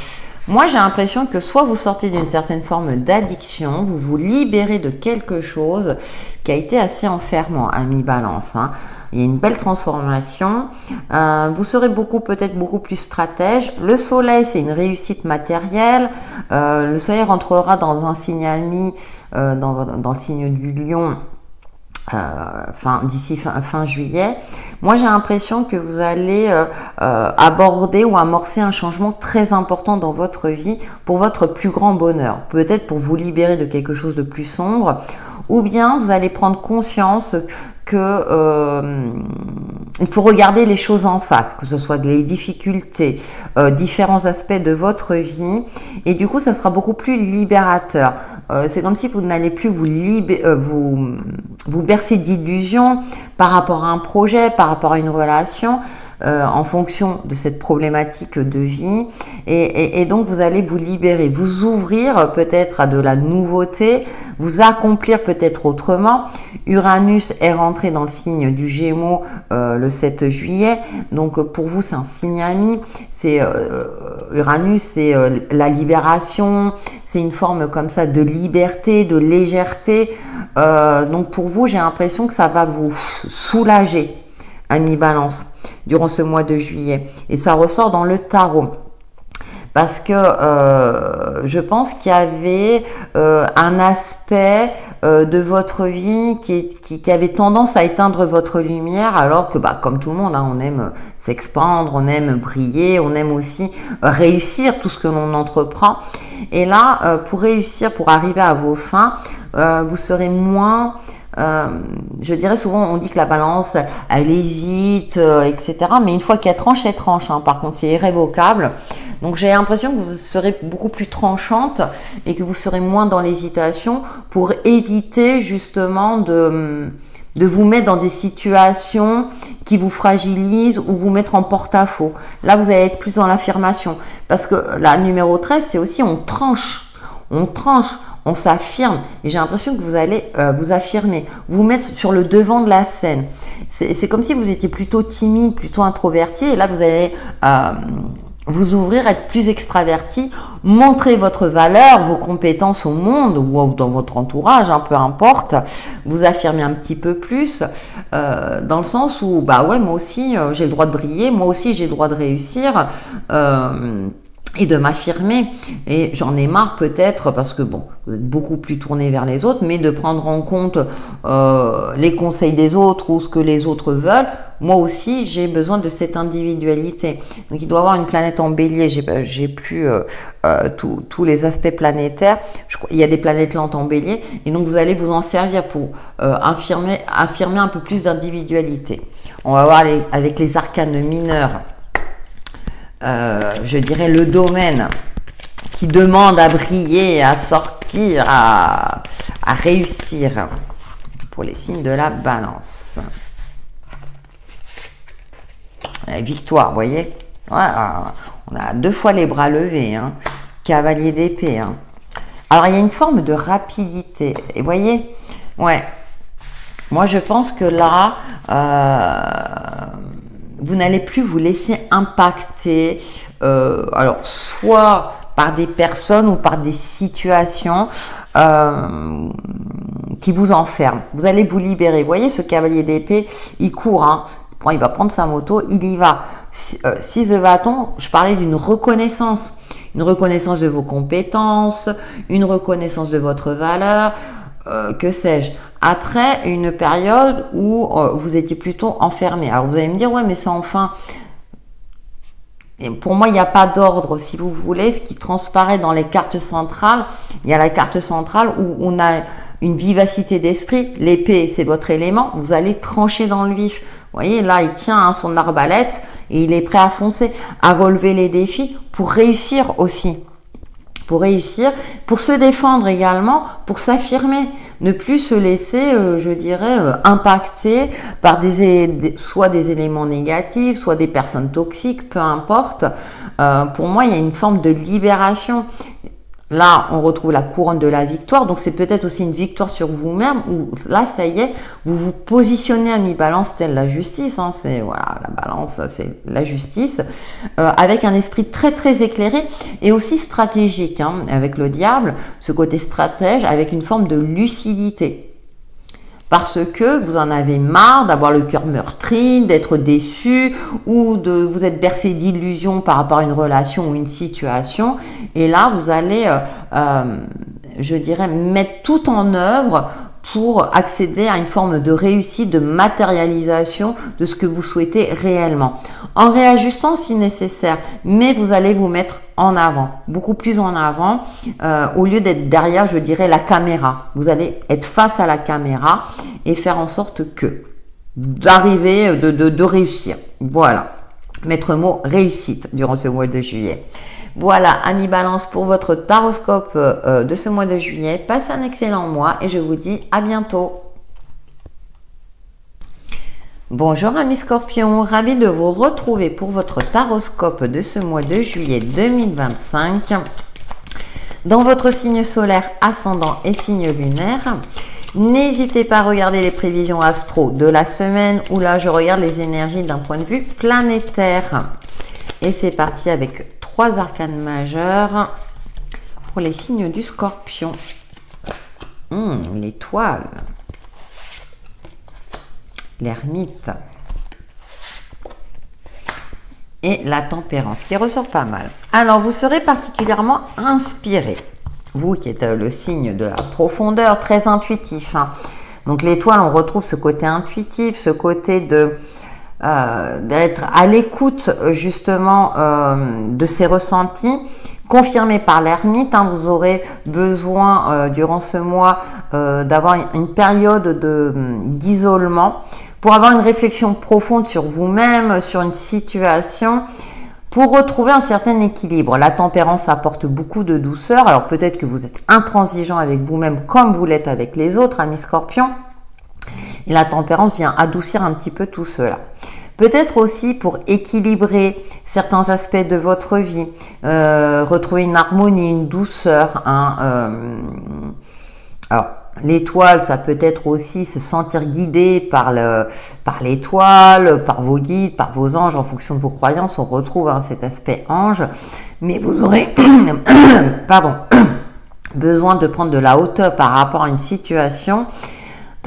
Moi, j'ai l'impression que soit vous sortez d'une certaine forme d'addiction, vous vous libérez de quelque chose qui a été assez enfermant, ami balance. Il y a une belle transformation. Vous serez peut-être beaucoup plus stratège. Le soleil, c'est une réussite matérielle. Le soleil rentrera dans un signe ami, dans le signe du lion, d'ici fin juillet. Moi j'ai l'impression que vous allez aborder ou amorcer un changement très important dans votre vie pour votre plus grand bonheur, peut-être pour vous libérer de quelque chose de plus sombre, ou bien vous allez prendre conscience que il faut regarder les choses en face, que ce soit les difficultés, différents aspects de votre vie, et du coup ça sera beaucoup plus libérateur. C'est comme si vous n'allez plus vous bercer d'illusions par rapport à un projet, par rapport à une relation, en fonction de cette problématique de vie, et donc vous allez vous libérer, vous ouvrir peut-être à de la nouveauté, vous accomplir peut-être autrement. Uranus est rentré dans le signe du Gémeaux le 7 juillet, donc pour vous c'est un signe ami. C'est Uranus, c'est la libération, c'est une forme comme ça de liberté, de légèreté. Donc pour vous, j'ai l'impression que ça va vous soulager, ami balance, durant ce mois de juillet. Et ça ressort dans le tarot. Parce que je pense qu'il y avait un aspect de votre vie qui avait tendance à éteindre votre lumière, alors que comme tout le monde, on aime s'expandre, on aime briller, on aime aussi réussir tout ce que l'on entreprend. Et là, pour réussir, pour arriver à vos fins, vous serez moins... je dirais souvent, on dit que la balance, elle hésite, etc. Mais une fois qu'elle tranche, elle tranche. Par contre, c'est irrévocable. Donc, j'ai l'impression que vous serez beaucoup plus tranchante et que vous serez moins dans l'hésitation pour éviter justement de vous mettre dans des situations qui vous fragilisent ou vous mettre en porte-à-faux. Là, vous allez être plus dans l'affirmation. Parce que la numéro 13, c'est aussi on tranche. On tranche. On s'affirme, et j'ai l'impression que vous allez vous affirmer, vous mettre sur le devant de la scène. C'est comme si vous étiez plutôt timide, plutôt introverti, et là vous allez vous ouvrir, être plus extraverti, montrer votre valeur, vos compétences au monde ou dans votre entourage, peu importe, vous affirmer un petit peu plus, dans le sens où, moi aussi j'ai le droit de briller, moi aussi j'ai le droit de réussir, et de m'affirmer. Et j'en ai marre peut-être parce que bon, vous êtes beaucoup plus tourné vers les autres, mais de prendre en compte les conseils des autres ou ce que les autres veulent. Moi aussi, j'ai besoin de cette individualité. Donc, il doit y avoir une planète en bélier. J'ai plus tous les aspects planétaires. Il y a des planètes lentes en bélier. Et donc, vous allez vous en servir pour affirmer un peu plus d'individualité. On va voir avec les arcanes mineurs. Je dirais le domaine qui demande à briller, à sortir, à réussir pour les signes de la balance. Victoire, vous voyez, voilà, on a 2 fois les bras levés, hein. Cavalier d'épée. Hein. Alors, il y a une forme de rapidité. Et vous voyez, ouais, moi je pense que là, vous n'allez plus vous laisser impacter, alors soit par des personnes ou par des situations qui vous enferment. Vous allez vous libérer. Vous voyez, ce cavalier d'épée, il court, hein. Bon, il va prendre sa moto, il y va. 6 de bâton, je parlais d'une reconnaissance. Une reconnaissance de vos compétences, une reconnaissance de votre valeur, que sais-je. Après une période où vous étiez plutôt enfermé. Alors vous allez me dire, ouais, mais c'est enfin... Et pour moi, il n'y a pas d'ordre, si vous voulez. Ce qui transparaît dans les cartes centrales, il y a la carte centrale où on a une vivacité d'esprit. L'épée, c'est votre élément. Vous allez trancher dans le vif. Vous voyez, là, il tient hein, son arbalète et il est prêt à foncer, à relever les défis pour réussir aussi. Pour réussir, pour se défendre également, pour s'affirmer. Ne plus se laisser, je dirais, impacter par soit des éléments négatifs, soit des personnes toxiques, peu importe. Pour moi, il y a une forme de libération. Là, on retrouve la couronne de la victoire. Donc, c'est peut-être aussi une victoire sur vous-même où là, ça y est, vous vous positionnez à mi-balance telle la justice. Hein, c'est voilà, la balance, c'est la justice. Avec un esprit très, très éclairé et aussi stratégique. Hein, avec le diable, ce côté stratège, avec une forme de lucidité. Parce que vous en avez marre d'avoir le cœur meurtri, d'être déçu ou de vous être bercé d'illusions par rapport à une relation ou une situation. Et là, vous allez, je dirais, mettre tout en œuvre pour accéder à une forme de réussite, de matérialisation de ce que vous souhaitez réellement. En réajustant si nécessaire, mais vous allez vous mettre en avant, beaucoup plus en avant, au lieu d'être derrière, je dirais, la caméra. Vous allez être face à la caméra et faire en sorte que d'arriver, de réussir. Voilà, maître mot réussite durant ce mois de juillet. Voilà, amis Balance pour votre taroscope de ce mois de juillet. Passez un excellent mois et je vous dis à bientôt. Bonjour amis Scorpions, ravi de vous retrouver pour votre taroscope de ce mois de juillet 2025. Dans votre signe solaire, ascendant et signe lunaire, n'hésitez pas à regarder les prévisions astro de la semaine où là je regarde les énergies d'un point de vue planétaire. Et c'est parti avec 3 arcanes majeures pour les signes du Scorpion. L'étoile. L'ermite et la tempérance qui ressort pas mal. Alors vous serez particulièrement inspiré, vous qui êtes le signe de la profondeur, très intuitif, hein. Donc l'étoile, on retrouve ce côté intuitif, ce côté de d'être à l'écoute justement de ses ressentis, confirmé par l'ermite, hein. Vous aurez besoin durant ce mois d'avoir une période d'isolement pour avoir une réflexion profonde sur vous-même, sur une situation, pour retrouver un certain équilibre. La tempérance apporte beaucoup de douceur. Alors peut-être que vous êtes intransigeant avec vous-même comme vous l'êtes avec les autres, amis Scorpions. Et la tempérance vient adoucir un petit peu tout cela. Peut-être aussi pour équilibrer certains aspects de votre vie, retrouver une harmonie, une douceur. Hein, alors, l'étoile, ça peut être aussi se sentir guidé par l'étoile, par vos guides, par vos anges, en fonction de vos croyances. On retrouve hein, cet aspect ange. Mais vous aurez besoin de prendre de la hauteur par rapport à une situation.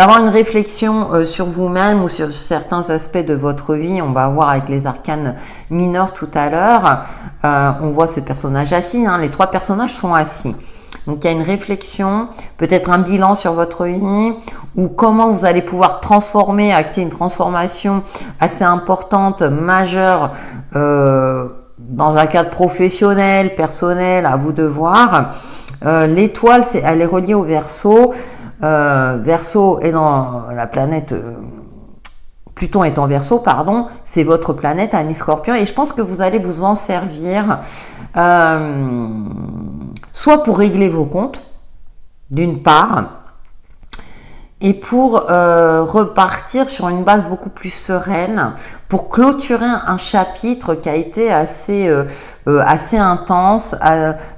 d'avoir une réflexion sur vous-même ou sur certains aspects de votre vie. On va voir avec les arcanes mineurs tout à l'heure. On voit ce personnage assis, hein, les 3 personnages sont assis. Donc il y a une réflexion, peut-être un bilan sur votre vie, ou comment vous allez pouvoir transformer, acter une transformation assez importante, majeure, dans un cadre professionnel, personnel, à vous de voir. L'étoile, elle est reliée au Verseau. Verseau est dans la planète... Pluton est en Verseau, pardon, c'est votre planète, ami Scorpion, et je pense que vous allez vous en servir soit pour régler vos comptes, d'une part, et pour repartir sur une base beaucoup plus sereine, pour clôturer un chapitre qui a été assez intense,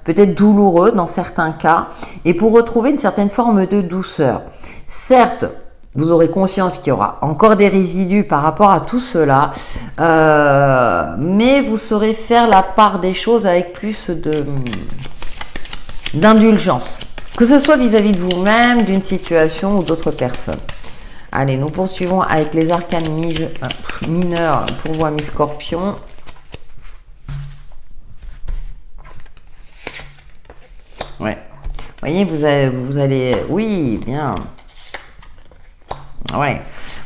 peut-être douloureux dans certains cas, et pour retrouver une certaine forme de douceur. Certes, vous aurez conscience qu'il y aura encore des résidus par rapport à tout cela, mais vous saurez faire la part des choses avec plus d'indulgence, que ce soit vis-à-vis de vous-même, d'une situation ou d'autres personnes. Allez, nous poursuivons avec les arcanes mineurs pour vous, amis Scorpions. Ouais. Vous voyez, vous allez... Oui, bien. Ouais.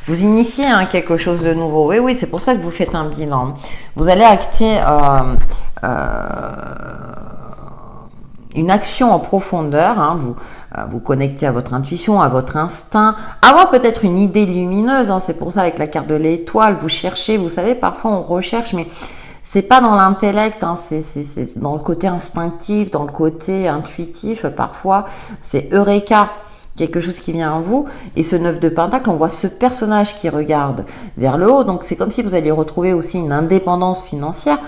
Vous initiez quelque chose de nouveau. Oui, c'est pour ça que vous faites un bilan. Vous allez acter une action en profondeur. Hein, vous connectez à votre intuition, à votre instinct. Avoir peut-être une idée lumineuse. Hein, c'est pour ça avec la carte de l'étoile, vous cherchez. Vous savez, parfois on recherche, mais c'est pas dans l'intellect. Hein, c'est dans le côté instinctif, dans le côté intuitif. Parfois, c'est Eureka. Quelque chose qui vient en vous, et ce 9 de Pentacle, on voit ce personnage qui regarde vers le haut, donc c'est comme si vous alliez retrouver aussi une indépendance financière,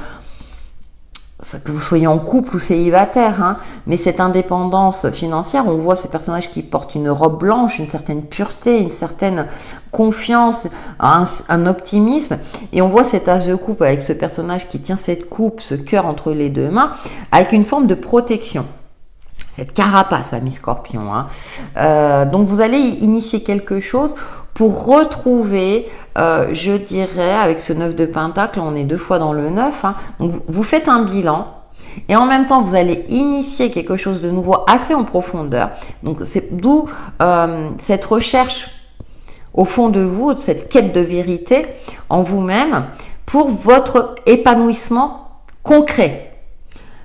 que vous soyez en couple ou célibataire, hein, mais cette indépendance financière, on voit ce personnage qui porte une robe blanche, une certaine pureté, une certaine confiance, un optimisme, et on voit cet as de coupe avec ce personnage qui tient cette coupe, ce cœur entre les 2 mains, avec une forme de protection. Cette carapace, amis Scorpion. Hein. Donc, vous allez initier quelque chose pour retrouver, je dirais, avec ce 9 de Pentacle, on est 2 fois dans le 9. Hein. Donc, vous faites un bilan et en même temps, vous allez initier quelque chose de nouveau assez en profondeur. Donc, c'est d'où cette recherche au fond de vous, cette quête de vérité en vous-même pour votre épanouissement concret.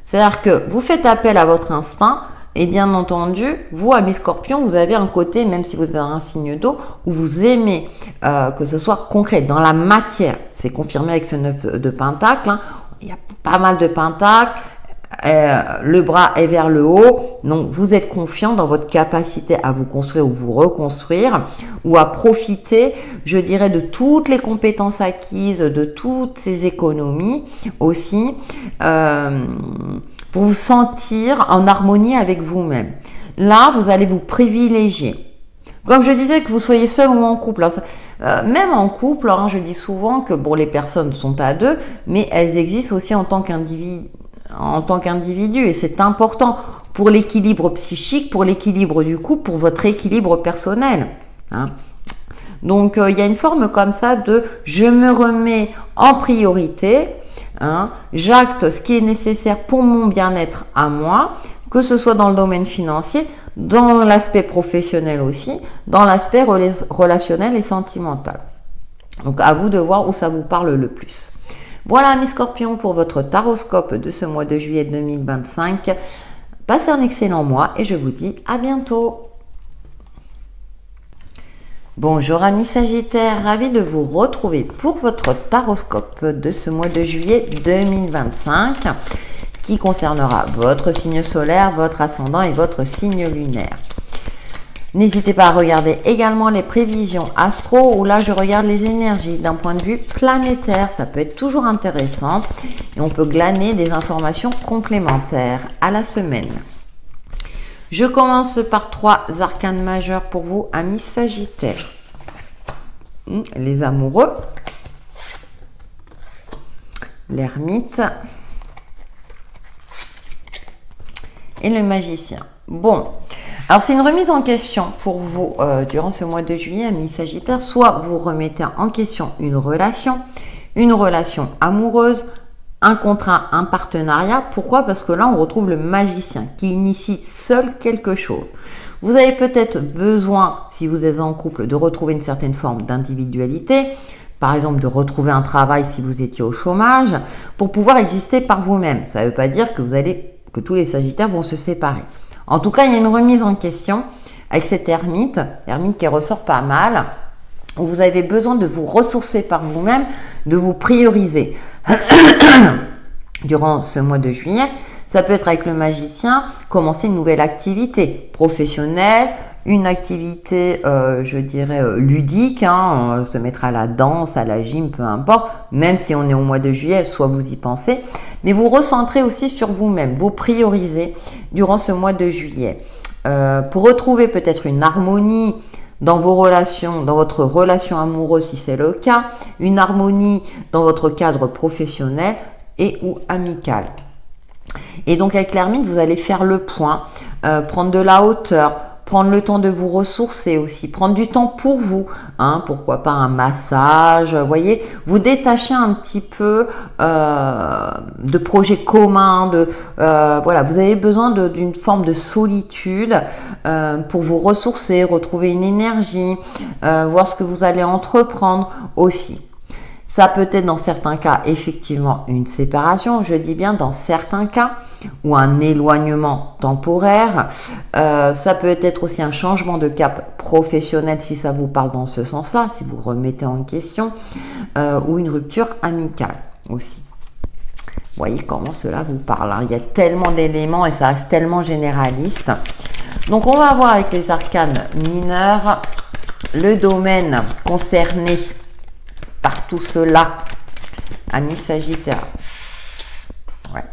C'est-à-dire que vous faites appel à votre instinct. Et bien entendu, vous, amis Scorpions, vous avez un côté, même si vous êtes un signe d'eau, où vous aimez que ce soit concret, dans la matière. C'est confirmé avec ce 9 de Pentacle. Hein. Il y a pas mal de pentacles. Le bras est vers le haut. Donc, vous êtes confiant dans votre capacité à vous construire ou vous reconstruire, ou à profiter, je dirais, de toutes les compétences acquises, de toutes ces économies aussi, pour vous sentir en harmonie avec vous-même. Là, vous allez vous privilégier. Comme je disais, que vous soyez seul ou en couple. Même en couple, hein, je dis souvent que bon, les personnes sont à 2, mais elles existent aussi en tant qu'individu. Et c'est important pour l'équilibre psychique, pour l'équilibre du couple, pour votre équilibre personnel. Hein. Donc, il y a une forme comme ça de « je me remets en priorité ». Hein, j'acte ce qui est nécessaire pour mon bien-être à moi, que ce soit dans le domaine financier, dans l'aspect professionnel aussi, dans l'aspect relationnel et sentimental. Donc à vous de voir où ça vous parle le plus. Voilà, mes Scorpions, pour votre taroscope de ce mois de juillet 2025. Passez un excellent mois et je vous dis à bientôt. Bonjour amis Sagittaires, ravi de vous retrouver pour votre taroscope de ce mois de juillet 2025 qui concernera votre signe solaire, votre ascendant et votre signe lunaire. N'hésitez pas à regarder également les prévisions astro où là je regarde les énergies d'un point de vue planétaire, ça peut être toujours intéressant et on peut glaner des informations complémentaires à la semaine. Je commence par 3 arcanes majeurs pour vous, amis Sagittaires. Les amoureux, l'ermite et le magicien. Bon, Alors, c'est une remise en question pour vous durant ce mois de juillet, amis Sagittaire. Soit vous remettez en question une relation amoureuse, un contrat, un partenariat. Pourquoi? Parce que là, on retrouve le magicien qui initie seul quelque chose. Vous avez peut-être besoin, si vous êtes en couple, de retrouver une certaine forme d'individualité. Par exemple, de retrouver un travail si vous étiez au chômage, pour pouvoir exister par vous-même. Ça ne veut pas dire que tous les Sagittaires vont se séparer. En tout cas, il y a une remise en question avec cette ermite qui ressort pas mal, où vous avez besoin de vous ressourcer par vous-même, de vous prioriser. Durant ce mois de juillet, ça peut être avec le magicien, commencer une nouvelle activité professionnelle, une activité, je dirais, ludique, se mettre à la danse, à la gym, peu importe, même si on est au mois de juillet, soit vous y pensez, mais vous recentrez aussi sur vous-même, vous priorisez durant ce mois de juillet. Pour retrouver peut-être une harmonie dans vos relations, dans votre relation amoureuse si c'est le cas, une harmonie dans votre cadre professionnel et ou amical. Et donc avec l'ermite, vous allez faire le point, prendre de la hauteur, prendre le temps de vous ressourcer aussi, prendre du temps pour vous, pourquoi pas un massage, voyez, vous détacher un petit peu de projets communs, voilà, vous avez besoin d'une forme de solitude pour vous ressourcer, retrouver une énergie, voir ce que vous allez entreprendre aussi. Ça peut être dans certains cas effectivement une séparation, je dis bien dans certains cas, ou un éloignement temporaire. Ça peut être aussi un changement de cap professionnel si ça vous parle dans ce sens-là, si vous remettez en question, ou une rupture amicale aussi. Vous voyez comment cela vous parle. Il y a tellement d'éléments et ça reste tellement généraliste. Donc on va voir avec les arcanes mineurs le domaine concerné par tout cela, amis Sagittaire. Ouais.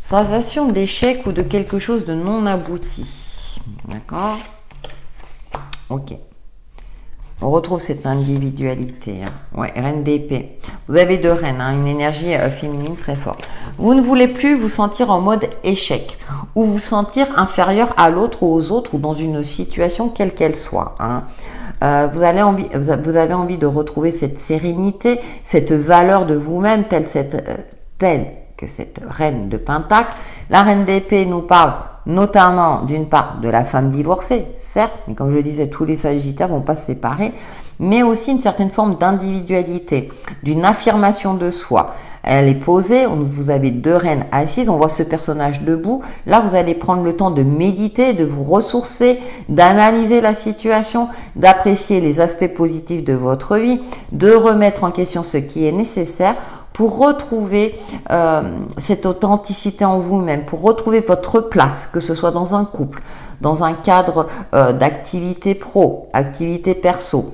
Sensation d'échec ou de quelque chose de non abouti. D'accord? Ok. On retrouve cette individualité. Ouais, reine d'épée. Vous avez deux reines, une énergie féminine très forte. Vous ne voulez plus vous sentir en mode échec ou vous sentir inférieur à l'autre ou aux autres ou dans une situation quelle qu'elle soit. Vous avez envie de retrouver cette sérénité, cette valeur de vous-même, telle que cette reine de Pentacle. La reine d'épée nous parle notamment d'une part de la femme divorcée, certes, mais comme je le disais, tous les Sagittaires ne vont pas se séparer, mais aussi une certaine forme d'individualité, d'une affirmation de soi. Elle est posée, vous avez deux reines assises, on voit ce personnage debout. Là, vous allez prendre le temps de méditer, de vous ressourcer, d'analyser la situation, d'apprécier les aspects positifs de votre vie, de remettre en question ce qui est nécessaire pour retrouver cette authenticité en vous-même, pour retrouver votre place, que ce soit dans un couple, dans un cadre d'activité pro, activité perso.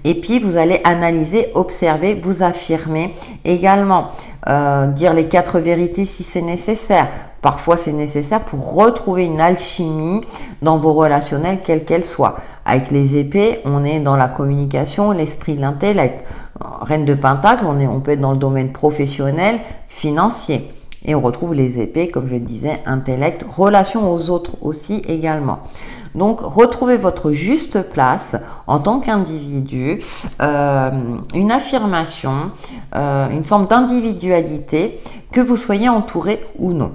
Et puis, vous allez analyser, observer, vous affirmer également, dire les 4 vérités si c'est nécessaire. Parfois, c'est nécessaire pour retrouver une alchimie dans vos relationnels, quelles qu'elles soient. Avec les épées, on est dans la communication, l'esprit, l'intellect. Reine de Pentacle, on peut être dans le domaine professionnel, financier. Et on retrouve les épées, comme je le disais, intellect, relation aux autres aussi également. Donc, retrouvez votre juste place en tant qu'individu, une affirmation, une forme d'individualité, que vous soyez entouré ou non.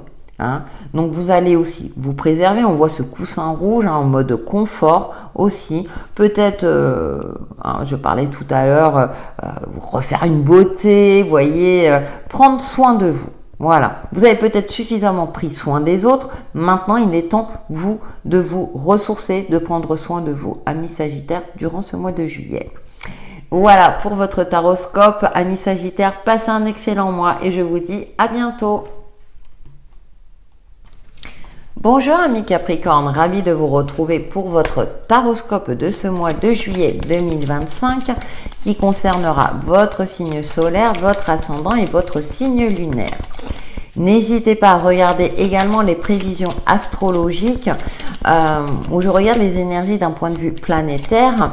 Donc, vous allez aussi vous préserver. On voit ce coussin rouge en mode confort aussi. Peut-être, je parlais tout à l'heure, vous refaire une beauté, vous voyez, prendre soin de vous. Voilà, vous avez peut-être suffisamment pris soin des autres. Maintenant, il est temps, de vous ressourcer, de prendre soin de vous, amis Sagittaire, durant ce mois de juillet. Voilà pour votre taroscope, amis Sagittaire. Passez un excellent mois et je vous dis à bientôt. Bonjour amis Capricorne, ravi de vous retrouver pour votre taroscope de ce mois de juillet 2025 qui concernera votre signe solaire, votre ascendant et votre signe lunaire. N'hésitez pas à regarder également les prévisions astrologiques où je regarde les énergies d'un point de vue planétaire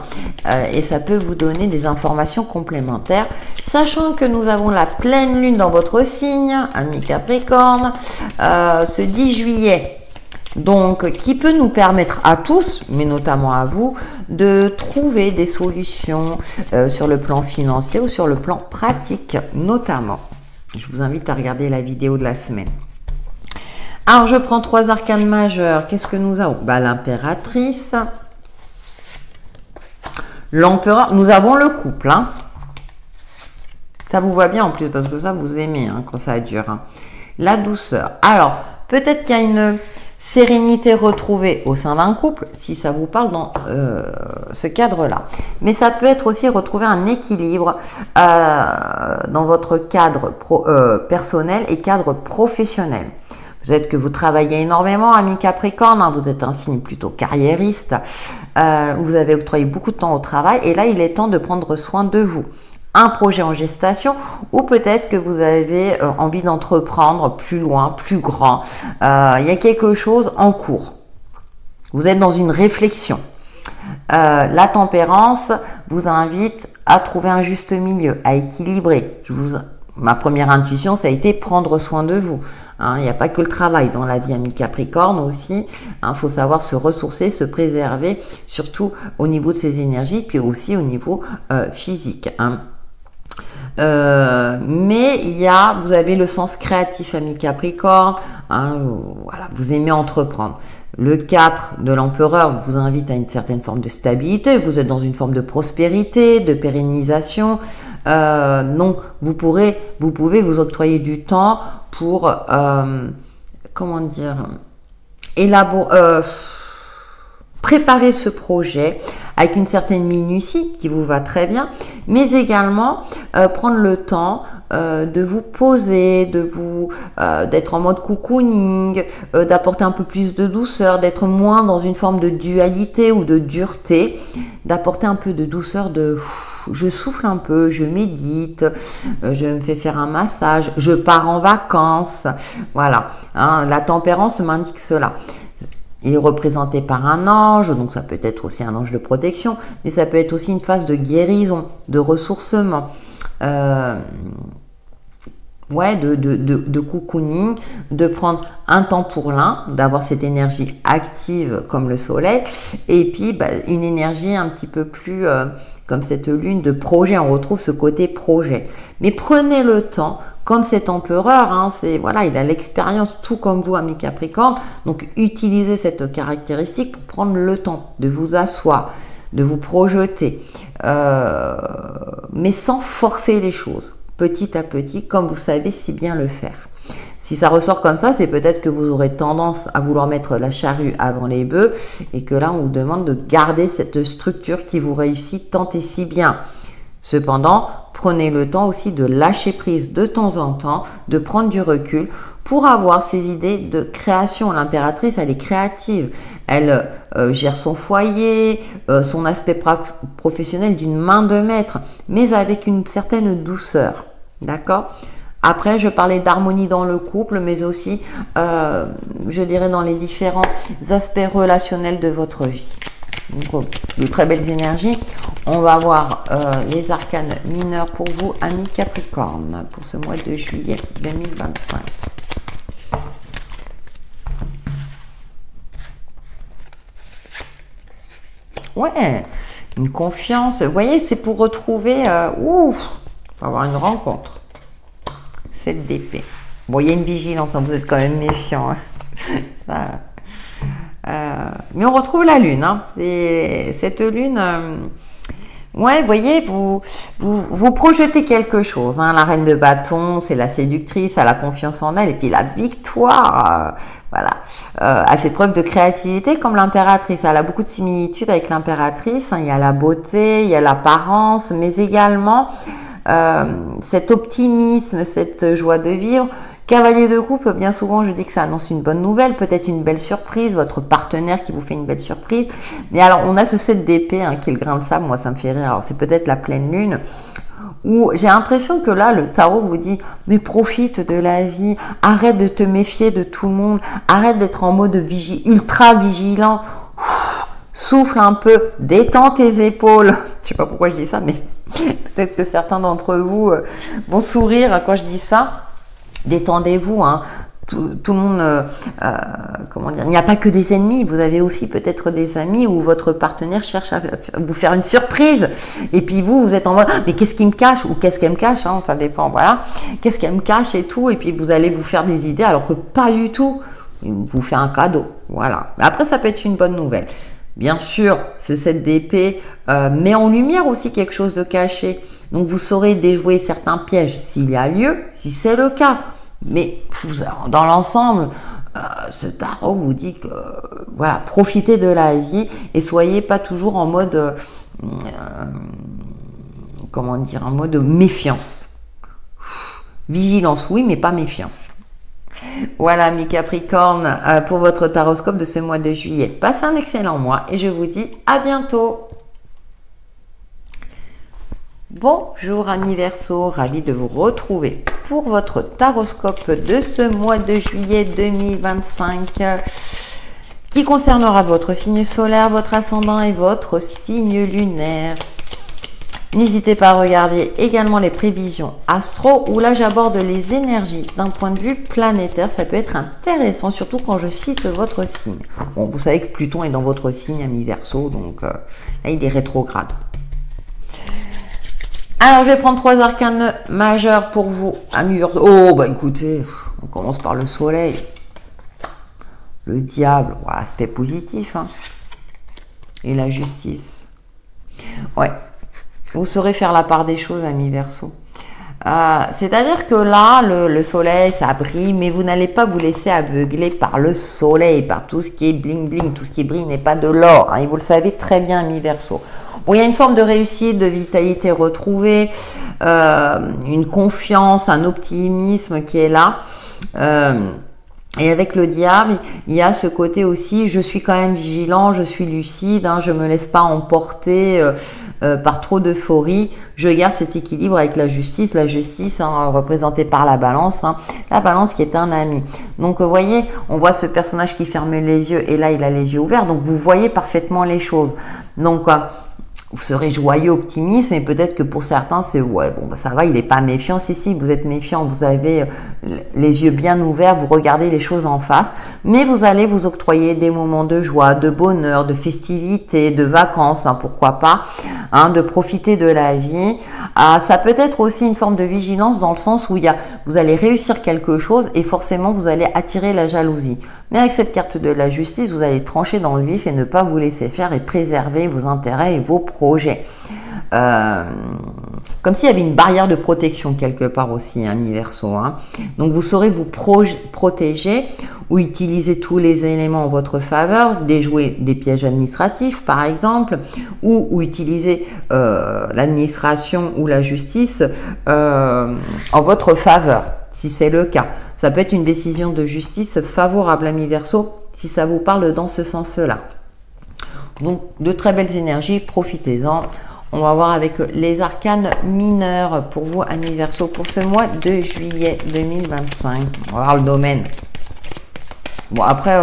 et ça peut vous donner des informations complémentaires. Sachant que nous avons la pleine lune dans votre signe, amis Capricorne, ce 10 juillet. Donc, qui peut nous permettre à tous, mais notamment à vous, de trouver des solutions sur le plan financier ou sur le plan pratique, notamment. Je vous invite à regarder la vidéo de la semaine. Alors, je prends 3 arcanes majeurs. Qu'est-ce que nous avons? L'impératrice, l'empereur. Nous avons le couple. Hein. Ça vous voit bien en plus, parce que ça, vous aimez hein, quand ça dure. Hein. La douceur. Alors, peut-être qu'il y a une sérénité retrouvée au sein d'un couple, si ça vous parle dans ce cadre-là. Mais ça peut être aussi retrouver un équilibre dans votre cadre personnel et cadre professionnel. Peut-être que vous travaillez énormément, ami Capricorne, hein, vous êtes un signe plutôt carriériste, vous avez octroyé beaucoup de temps au travail et là, il est temps de prendre soin de vous. Un projet en gestation ou peut-être que vous avez envie d'entreprendre plus loin, plus grand. Il y a quelque chose en cours. Vous êtes dans une réflexion. La tempérance vous invite à trouver un juste milieu, à équilibrer. Ma première intuition, ça a été prendre soin de vous. Hein, il n'y a pas que le travail dans la vie, ami Capricorne aussi. Il faut savoir se ressourcer, se préserver, surtout au niveau de ses énergies, puis aussi au niveau physique. Hein. Mais vous avez le sens créatif, ami Capricorne, hein, voilà, vous aimez entreprendre. Le 4 de l'empereur vous invite à une certaine forme de stabilité, vous êtes dans une forme de prospérité, de pérennisation, donc vous pouvez vous octroyer du temps pour, comment dire, préparer ce projet avec une certaine minutie qui vous va très bien, mais également prendre le temps de vous poser, d'être en mode cocooning, d'apporter un peu plus de douceur, d'être moins dans une forme de dualité ou de dureté, d'apporter un peu de douceur, je souffle un peu, je médite, je me fais faire un massage, je pars en vacances, voilà, hein, la tempérance m'indique cela. Il est représenté par un ange, donc ça peut être aussi un ange de protection, mais ça peut être aussi une phase de guérison, de ressourcement, de cocooning, de prendre un temps pour l'un, d'avoir cette énergie active comme le soleil, et puis une énergie un petit peu plus comme cette lune de projet, on retrouve ce côté projet. Mais prenez le temps. Comme cet empereur, hein, il a l'expérience tout comme vous, ami Capricorne. Donc, utilisez cette caractéristique pour prendre le temps de vous asseoir, de vous projeter, mais sans forcer les choses, petit à petit, comme vous savez si bien le faire. Si ça ressort comme ça, c'est peut-être que vous aurez tendance à vouloir mettre la charrue avant les bœufs et que là, on vous demande de garder cette structure qui vous réussit tant et si bien. Cependant, prenez le temps aussi de lâcher prise de temps en temps, de prendre du recul pour avoir ces idées de création. L'impératrice, elle est créative. Elle gère son foyer, son aspect professionnel d'une main de maître, mais avec une certaine douceur. D'accord ? Après, je parlais d'harmonie dans le couple, mais aussi, je dirais, dans les différents aspects relationnels de votre vie. Donc, de très belles énergies. On va voir les arcanes mineurs pour vous, amis Capricorne, pour ce mois de juillet 2025. Ouais, une confiance. Vous voyez, c'est pour retrouver... faut avoir une rencontre. 7 d'épée. Bon, il y a une vigilance, hein, vous êtes quand même méfiant. Hein. Mais on retrouve la lune. Hein. Cette lune... ouais, vous voyez, vous projetez quelque chose. Hein. La reine de bâton, c'est la séductrice, elle a confiance en elle. Et puis la victoire, elle fait preuve de créativité comme l'impératrice. Elle a beaucoup de similitudes avec l'impératrice. Hein. Il y a la beauté, il y a l'apparence, mais également cet optimisme, cette joie de vivre. Cavalier de coupe, bien souvent, je dis que ça annonce une bonne nouvelle, peut-être une belle surprise, votre partenaire qui vous fait une belle surprise. Et alors, on a ce 7 d'épée, hein, qui est le grain de sable, moi ça me fait rire. Alors, c'est peut-être la pleine lune, où j'ai l'impression que là, le tarot vous dit, mais profite de la vie, arrête de te méfier de tout le monde, arrête d'être en mode ultra vigilant, souffle un peu, détends tes épaules. Je sais pas pourquoi je dis ça, mais peut-être que certains d'entre vous vont sourire quand je dis ça. Détendez-vous, hein. tout le monde, comment dire, il n'y a pas que des ennemis, vous avez aussi peut-être des amis où votre partenaire cherche à vous faire une surprise. Et puis vous êtes en mode, mais qu'est-ce qu'il me cache? Ou qu'est-ce qu'elle me cache, hein, ça dépend, voilà. Qu'est-ce qu'elle me cache et tout. Et puis vous allez vous faire des idées alors que pas du tout. Il vous fait un cadeau, voilà. Après, ça peut être une bonne nouvelle. Bien sûr, ce 7 d'épée met en lumière aussi quelque chose de caché. Donc, vous saurez déjouer certains pièges s'il y a lieu, si c'est le cas. Mais dans l'ensemble, ce tarot vous dit que, voilà, profitez de la vie et soyez pas toujours en mode, comment dire, en mode méfiance. Vigilance, oui, mais pas méfiance. Voilà mes Capricornes pour votre taroscope de ce mois de juillet. Passez un excellent mois et je vous dis à bientôt. Bonjour amis Verseaux, ravi de vous retrouver pour votre taroscope de ce mois de juillet 2025 qui concernera votre signe solaire, votre ascendant et votre signe lunaire. N'hésitez pas à regarder également les prévisions astro, où là j'aborde les énergies d'un point de vue planétaire. Ça peut être intéressant, surtout quand je cite votre signe. Bon, vous savez que Pluton est dans votre signe, ami Verseau, donc là il est rétrograde. Alors je vais prendre 3 arcanes majeurs pour vous, ami Verseau. Oh, bah écoutez, on commence par le soleil. Le diable, ouais, aspect positif, hein. Et la justice. Ouais. Vous saurez faire la part des choses, amis Verseau. C'est-à-dire que là, le soleil, ça brille, mais vous n'allez pas vous laisser aveugler par le soleil, par tout ce qui est bling-bling. Tout ce qui brille n'est pas de l'or, hein, et vous le savez très bien, amis Verseau. Bon, il y a une forme de réussite, de vitalité retrouvée, une confiance, un optimisme qui est là. Et avec le diable, il y a ce côté aussi, je suis quand même vigilant, je suis lucide, hein, je ne me laisse pas emporter par trop d'euphorie. Je garde cet équilibre avec la justice hein, représentée par la balance qui est un ami. Donc vous voyez, on voit ce personnage qui ferme les yeux et là il a les yeux ouverts, donc vous voyez parfaitement les choses. Donc vous serez joyeux, optimiste, mais peut-être que pour certains, c'est ouais, bon, bah, ça va, il n'est pas méfiant. Si, vous êtes méfiant, vous avez les yeux bien ouverts, vous regardez les choses en face, mais vous allez vous octroyer des moments de joie, de bonheur, de festivité, de vacances, hein, pourquoi pas, hein, de profiter de la vie. Ça peut être aussi une forme de vigilance dans le sens où vous allez réussir quelque chose et forcément vous allez attirer la jalousie. Mais avec cette carte de la justice, vous allez trancher dans le vif et ne pas vous laisser faire et préserver vos intérêts et vos projets. Comme s'il y avait une barrière de protection quelque part aussi, hein, mi Verseau, hein. Donc vous saurez vous protéger ou utiliser tous les éléments en votre faveur, déjouer des pièges administratifs par exemple, ou utiliser l'administration ou la justice en votre faveur, si c'est le cas. Ça peut être une décision de justice favorable, ami Verseau, si ça vous parle dans ce sens-là. Donc, de très belles énergies, profitez-en. On va voir avec les arcanes mineurs pour vous, ami Verseau, pour ce mois de juillet 2025. On va voir le domaine. Bon, après,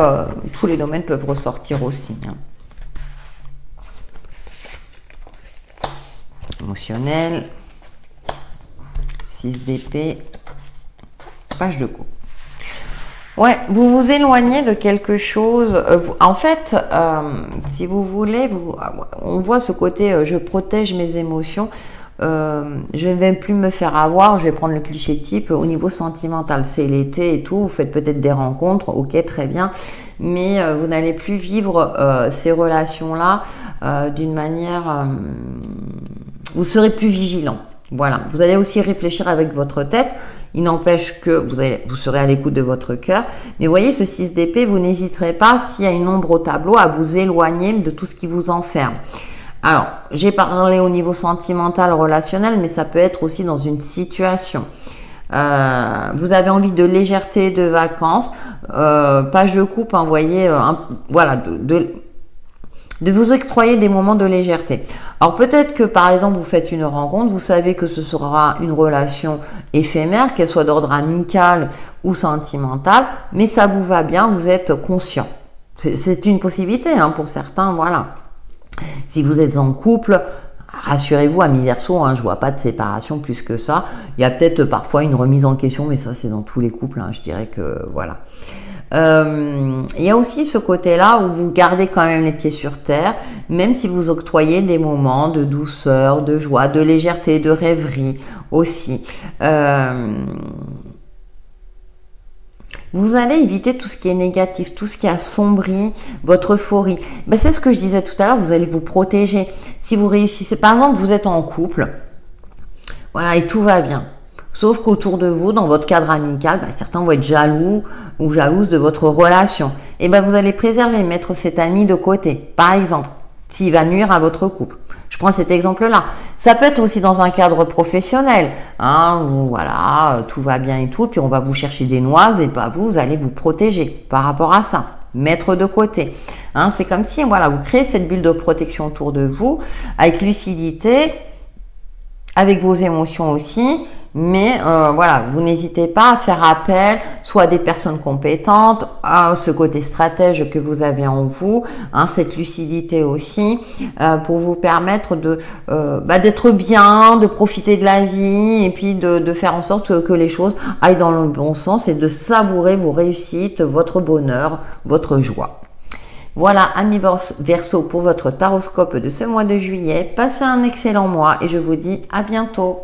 tous les domaines peuvent ressortir aussi, hein. Émotionnel, 6 d'épée, page de coupe. Ouais, vous vous éloignez de quelque chose. En fait, si vous voulez, on voit ce côté je protège mes émotions. Je ne vais plus me faire avoir. Je vais prendre le cliché type au niveau sentimental. C'est l'été et tout. Vous faites peut-être des rencontres. Ok, très bien. Mais vous n'allez plus vivre ces relations-là d'une manière... vous serez plus vigilant. Voilà. Vous allez aussi réfléchir avec votre tête. Il n'empêche que vous serez à l'écoute de votre cœur. Mais voyez, ce 6 d'épée, vous n'hésiterez pas, s'il y a une ombre au tableau, à vous éloigner de tout ce qui vous enferme. Alors, j'ai parlé au niveau sentimental, relationnel, mais ça peut être aussi dans une situation. Vous avez envie de légèreté, de vacances, page de coupe, hein, voyez, voilà, de vous octroyer des moments de légèreté. Alors peut-être que par exemple vous faites une rencontre, vous savez que ce sera une relation éphémère, qu'elle soit d'ordre amical ou sentimental, mais ça vous va bien, vous êtes conscient. C'est une possibilité, hein, pour certains, voilà. Si vous êtes en couple, rassurez-vous, amis Verseau, hein, je vois pas de séparation plus que ça. Il y a peut-être parfois une remise en question, mais ça c'est dans tous les couples, hein, je dirais que voilà. Il y a aussi ce côté-là où vous gardez quand même les pieds sur terre, même si vous octroyez des moments de douceur, de joie, de légèreté, de rêverie aussi. Vous allez éviter tout ce qui est négatif, tout ce qui assombrit votre euphorie. Ben, c'est ce que je disais tout à l'heure, vous allez vous protéger. Si vous réussissez, par exemple, vous êtes en couple, voilà, et tout va bien. Sauf qu'autour de vous, dans votre cadre amical, ben, certains vont être jaloux ou jalouses de votre relation. Et ben, vous allez préserver, mettre cet ami de côté. Par exemple, s'il va nuire à votre couple. Je prends cet exemple-là. Ça peut être aussi dans un cadre professionnel, hein, où, voilà, tout va bien et tout, puis on va vous chercher des noises et pas vous allez vous protéger par rapport à ça, mettre de côté. Hein, c'est comme si, voilà, vous créez cette bulle de protection autour de vous, avec lucidité, avec vos émotions aussi, mais voilà, vous n'hésitez pas à faire appel soit à des personnes compétentes, à ce côté stratège que vous avez en vous, hein, cette lucidité aussi, pour vous permettre de d'être bien, de profiter de la vie et puis de faire en sorte que les choses aillent dans le bon sens et de savourer vos réussites, votre bonheur, votre joie. Voilà, amis Verseau, pour votre taroscope de ce mois de juillet. Passez un excellent mois et je vous dis à bientôt.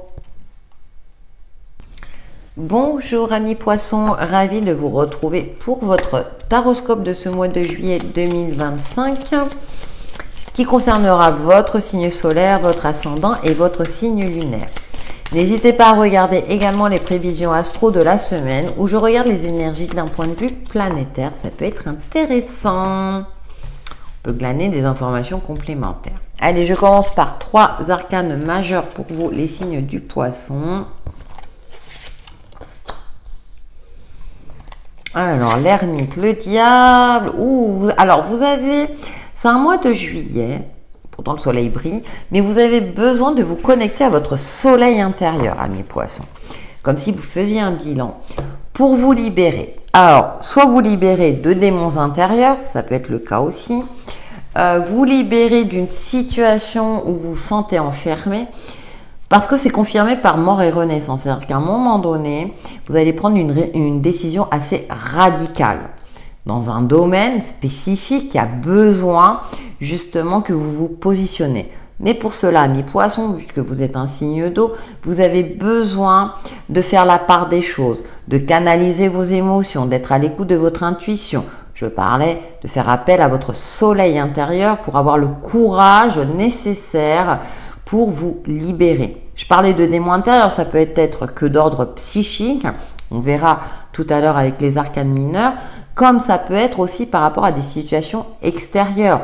Bonjour amis Poissons, ravi de vous retrouver pour votre taroscope de ce mois de juillet 2025 qui concernera votre signe solaire, votre ascendant et votre signe lunaire. N'hésitez pas à regarder également les prévisions astro de la semaine où je regarde les énergies d'un point de vue planétaire. Ça peut être intéressant. On peut glaner des informations complémentaires. Allez, je commence par 3 arcanes majeurs pour vous, les signes du Poisson. Alors, l'ermite, le diable. Ouh, alors, vous avez... C'est un mois de juillet. Pourtant, le soleil brille. Mais vous avez besoin de vous connecter à votre soleil intérieur, amis Poissons. Comme si vous faisiez un bilan. Pour vous libérer. Alors, soit vous libérez de démons intérieurs. Ça peut être le cas aussi. Vous libérez d'une situation où vous vous sentez enfermé. Parce que c'est confirmé par mort et renaissance. C'est-à-dire qu'à un moment donné, vous allez prendre une décision assez radicale dans un domaine spécifique qui a besoin justement que vous vous positionnez. Mais pour cela, amis Poissons, vu que vous êtes un signe d'eau, vous avez besoin de faire la part des choses, de canaliser vos émotions, d'être à l'écoute de votre intuition. Je parlais de faire appel à votre soleil intérieur pour avoir le courage nécessaire pour vous libérer. Je parlais de démons intérieurs, ça peut être que d'ordre psychique, on verra tout à l'heure avec les arcanes mineurs, comme ça peut être aussi par rapport à des situations extérieures.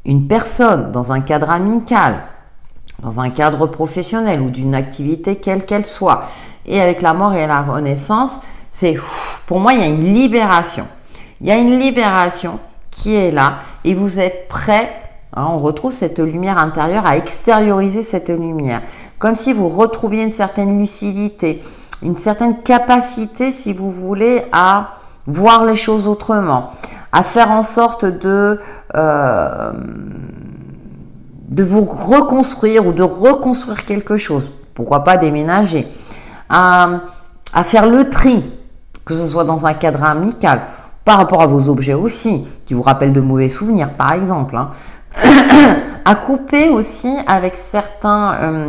Une personne dans un cadre amical, dans un cadre professionnel ou d'une activité quelle qu'elle soit. Et avec la mort et la renaissance, c'est pour moi, il y a une libération. Il y a une libération qui est là et vous êtes prêt. On retrouve cette lumière intérieure à extérioriser cette lumière. Comme si vous retrouviez une certaine lucidité, une certaine capacité, si vous voulez, à voir les choses autrement, à faire en sorte de vous reconstruire ou de reconstruire quelque chose. Pourquoi pas déménager, à faire le tri, que ce soit dans un cadre amical, par rapport à vos objets aussi, qui vous rappellent de mauvais souvenirs, par exemple, hein. À couper aussi avec certains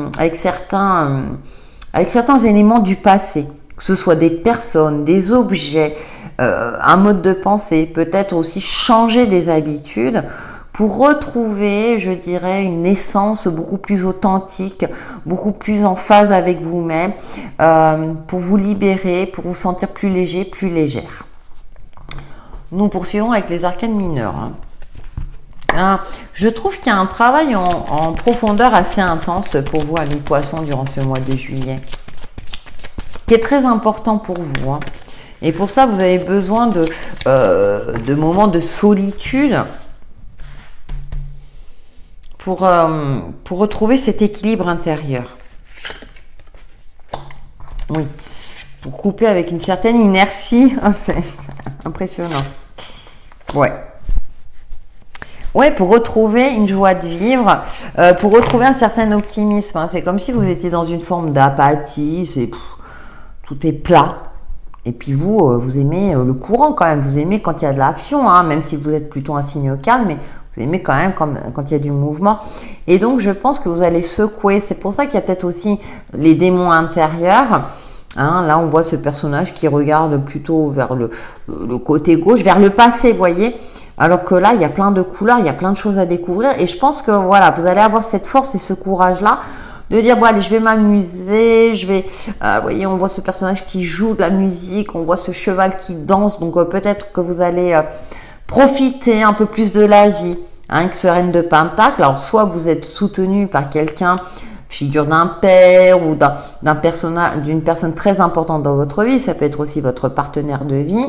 éléments du passé, que ce soit des personnes, des objets, un mode de pensée, peut-être aussi changer des habitudes pour retrouver, je dirais, une essence beaucoup plus authentique, beaucoup plus en phase avec vous-même, pour vous libérer, pour vous sentir plus léger, plus légère. Nous poursuivons avec les arcanes mineurs. Je trouve qu'il y a un travail en profondeur assez intense pour vous, amis Poissons, durant ce mois de juillet, qui est très important pour vous, hein. Et pour ça, vous avez besoin de moments de solitude pour retrouver cet équilibre intérieur. Oui, pour couper avec une certaine inertie. C'est impressionnant. Ouais. Ouais, pour retrouver une joie de vivre, pour retrouver un certain optimisme. Hein. C'est comme si vous étiez dans une forme d'apathie, tout est plat. Et puis vous, vous aimez le courant quand même, vous aimez quand il y a de l'action, hein, même si vous êtes plutôt un signe calme, mais vous aimez quand même quand il y a du mouvement. Et donc je pense que vous allez secouer, c'est pour ça qu'il y a peut-être aussi les démons intérieurs. Hein, là on voit ce personnage qui regarde plutôt vers le côté gauche, vers le passé, vous voyez. Alors que là, il y a plein de couleurs, il y a plein de choses à découvrir. Et je pense que voilà, vous allez avoir cette force et ce courage-là de dire, bon allez, je vais m'amuser, je vais... vous voyez, on voit ce personnage qui joue de la musique, on voit ce cheval qui danse. Donc peut-être que vous allez profiter un peu plus de la vie. Hein, que ce reine de Pentacle. Alors soit vous êtes soutenu par quelqu'un, figure d'un père ou d'un personnage, d'une personne très importante dans votre vie. Ça peut être aussi votre partenaire de vie.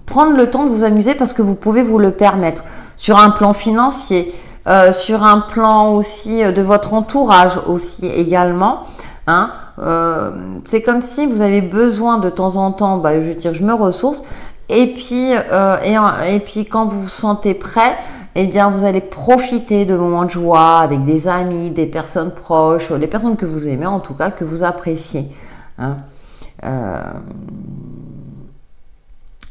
Prendre le temps de vous amuser parce que vous pouvez vous le permettre sur un plan financier, sur un plan aussi de votre entourage aussi également. Hein. C'est comme si vous avez besoin de temps en temps, je veux dire, je me ressource et puis quand vous vous sentez prêt, eh bien vous allez profiter de moments de joie avec des amis, des personnes proches, les personnes que vous aimez en tout cas, que vous appréciez. Hein.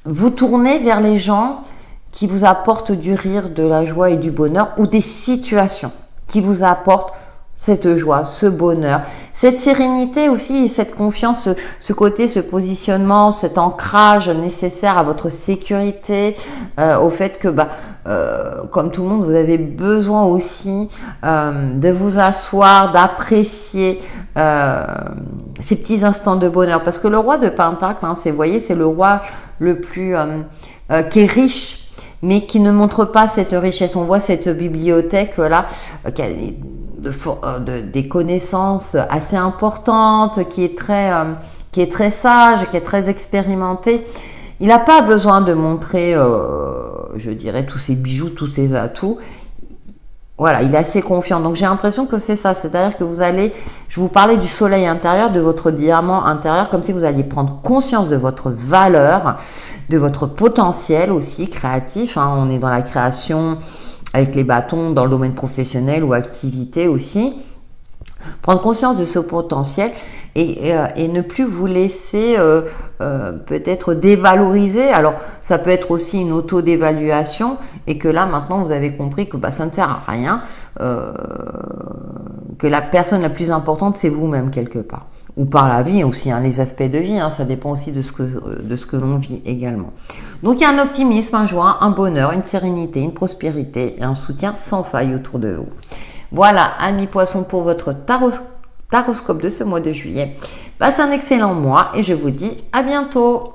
Vous tournez vers les gens qui vous apportent du rire, de la joie et du bonheur, ou des situations qui vous apportent cette joie, ce bonheur, cette sérénité aussi, cette confiance, ce côté, ce positionnement, cet ancrage nécessaire à votre sécurité, au fait que comme tout le monde, vous avez besoin aussi de vous asseoir, d'apprécier ces petits instants de bonheur. Parce que le roi de Pentacle, hein, vous voyez, c'est le roi le plus qui est riche, mais qui ne montre pas cette richesse. On voit cette bibliothèque là, qui a des connaissances assez importantes, qui est très sage, qui est très expérimenté. Il n'a pas besoin de montrer, je dirais, tous ses bijoux, tous ses atouts. Voilà, il est assez confiant. Donc j'ai l'impression que c'est ça, c'est-à-dire que je vous parlais du soleil intérieur, de votre diamant intérieur, comme si vous alliez prendre conscience de votre valeur, de votre potentiel aussi créatif. Hein. On est dans la création avec les bâtons, dans le domaine professionnel ou activité aussi. Prendre conscience de ce potentiel et ne plus vous laisser peut-être dévaloriser. Alors ça peut être aussi une auto-dévaluation et que là maintenant vous avez compris que ça ne sert à rien, que la personne la plus importante c'est vous-même quelque part, ou par la vie aussi, hein, les aspects de vie, hein, ça dépend aussi de ce que l'on vit également. Donc il y a un optimisme, un joie, un bonheur, une sérénité, une prospérité et un soutien sans faille autour de vous. Voilà, amis poissons, pour votre taroscope de ce mois de juillet. Passez un excellent mois et je vous dis à bientôt.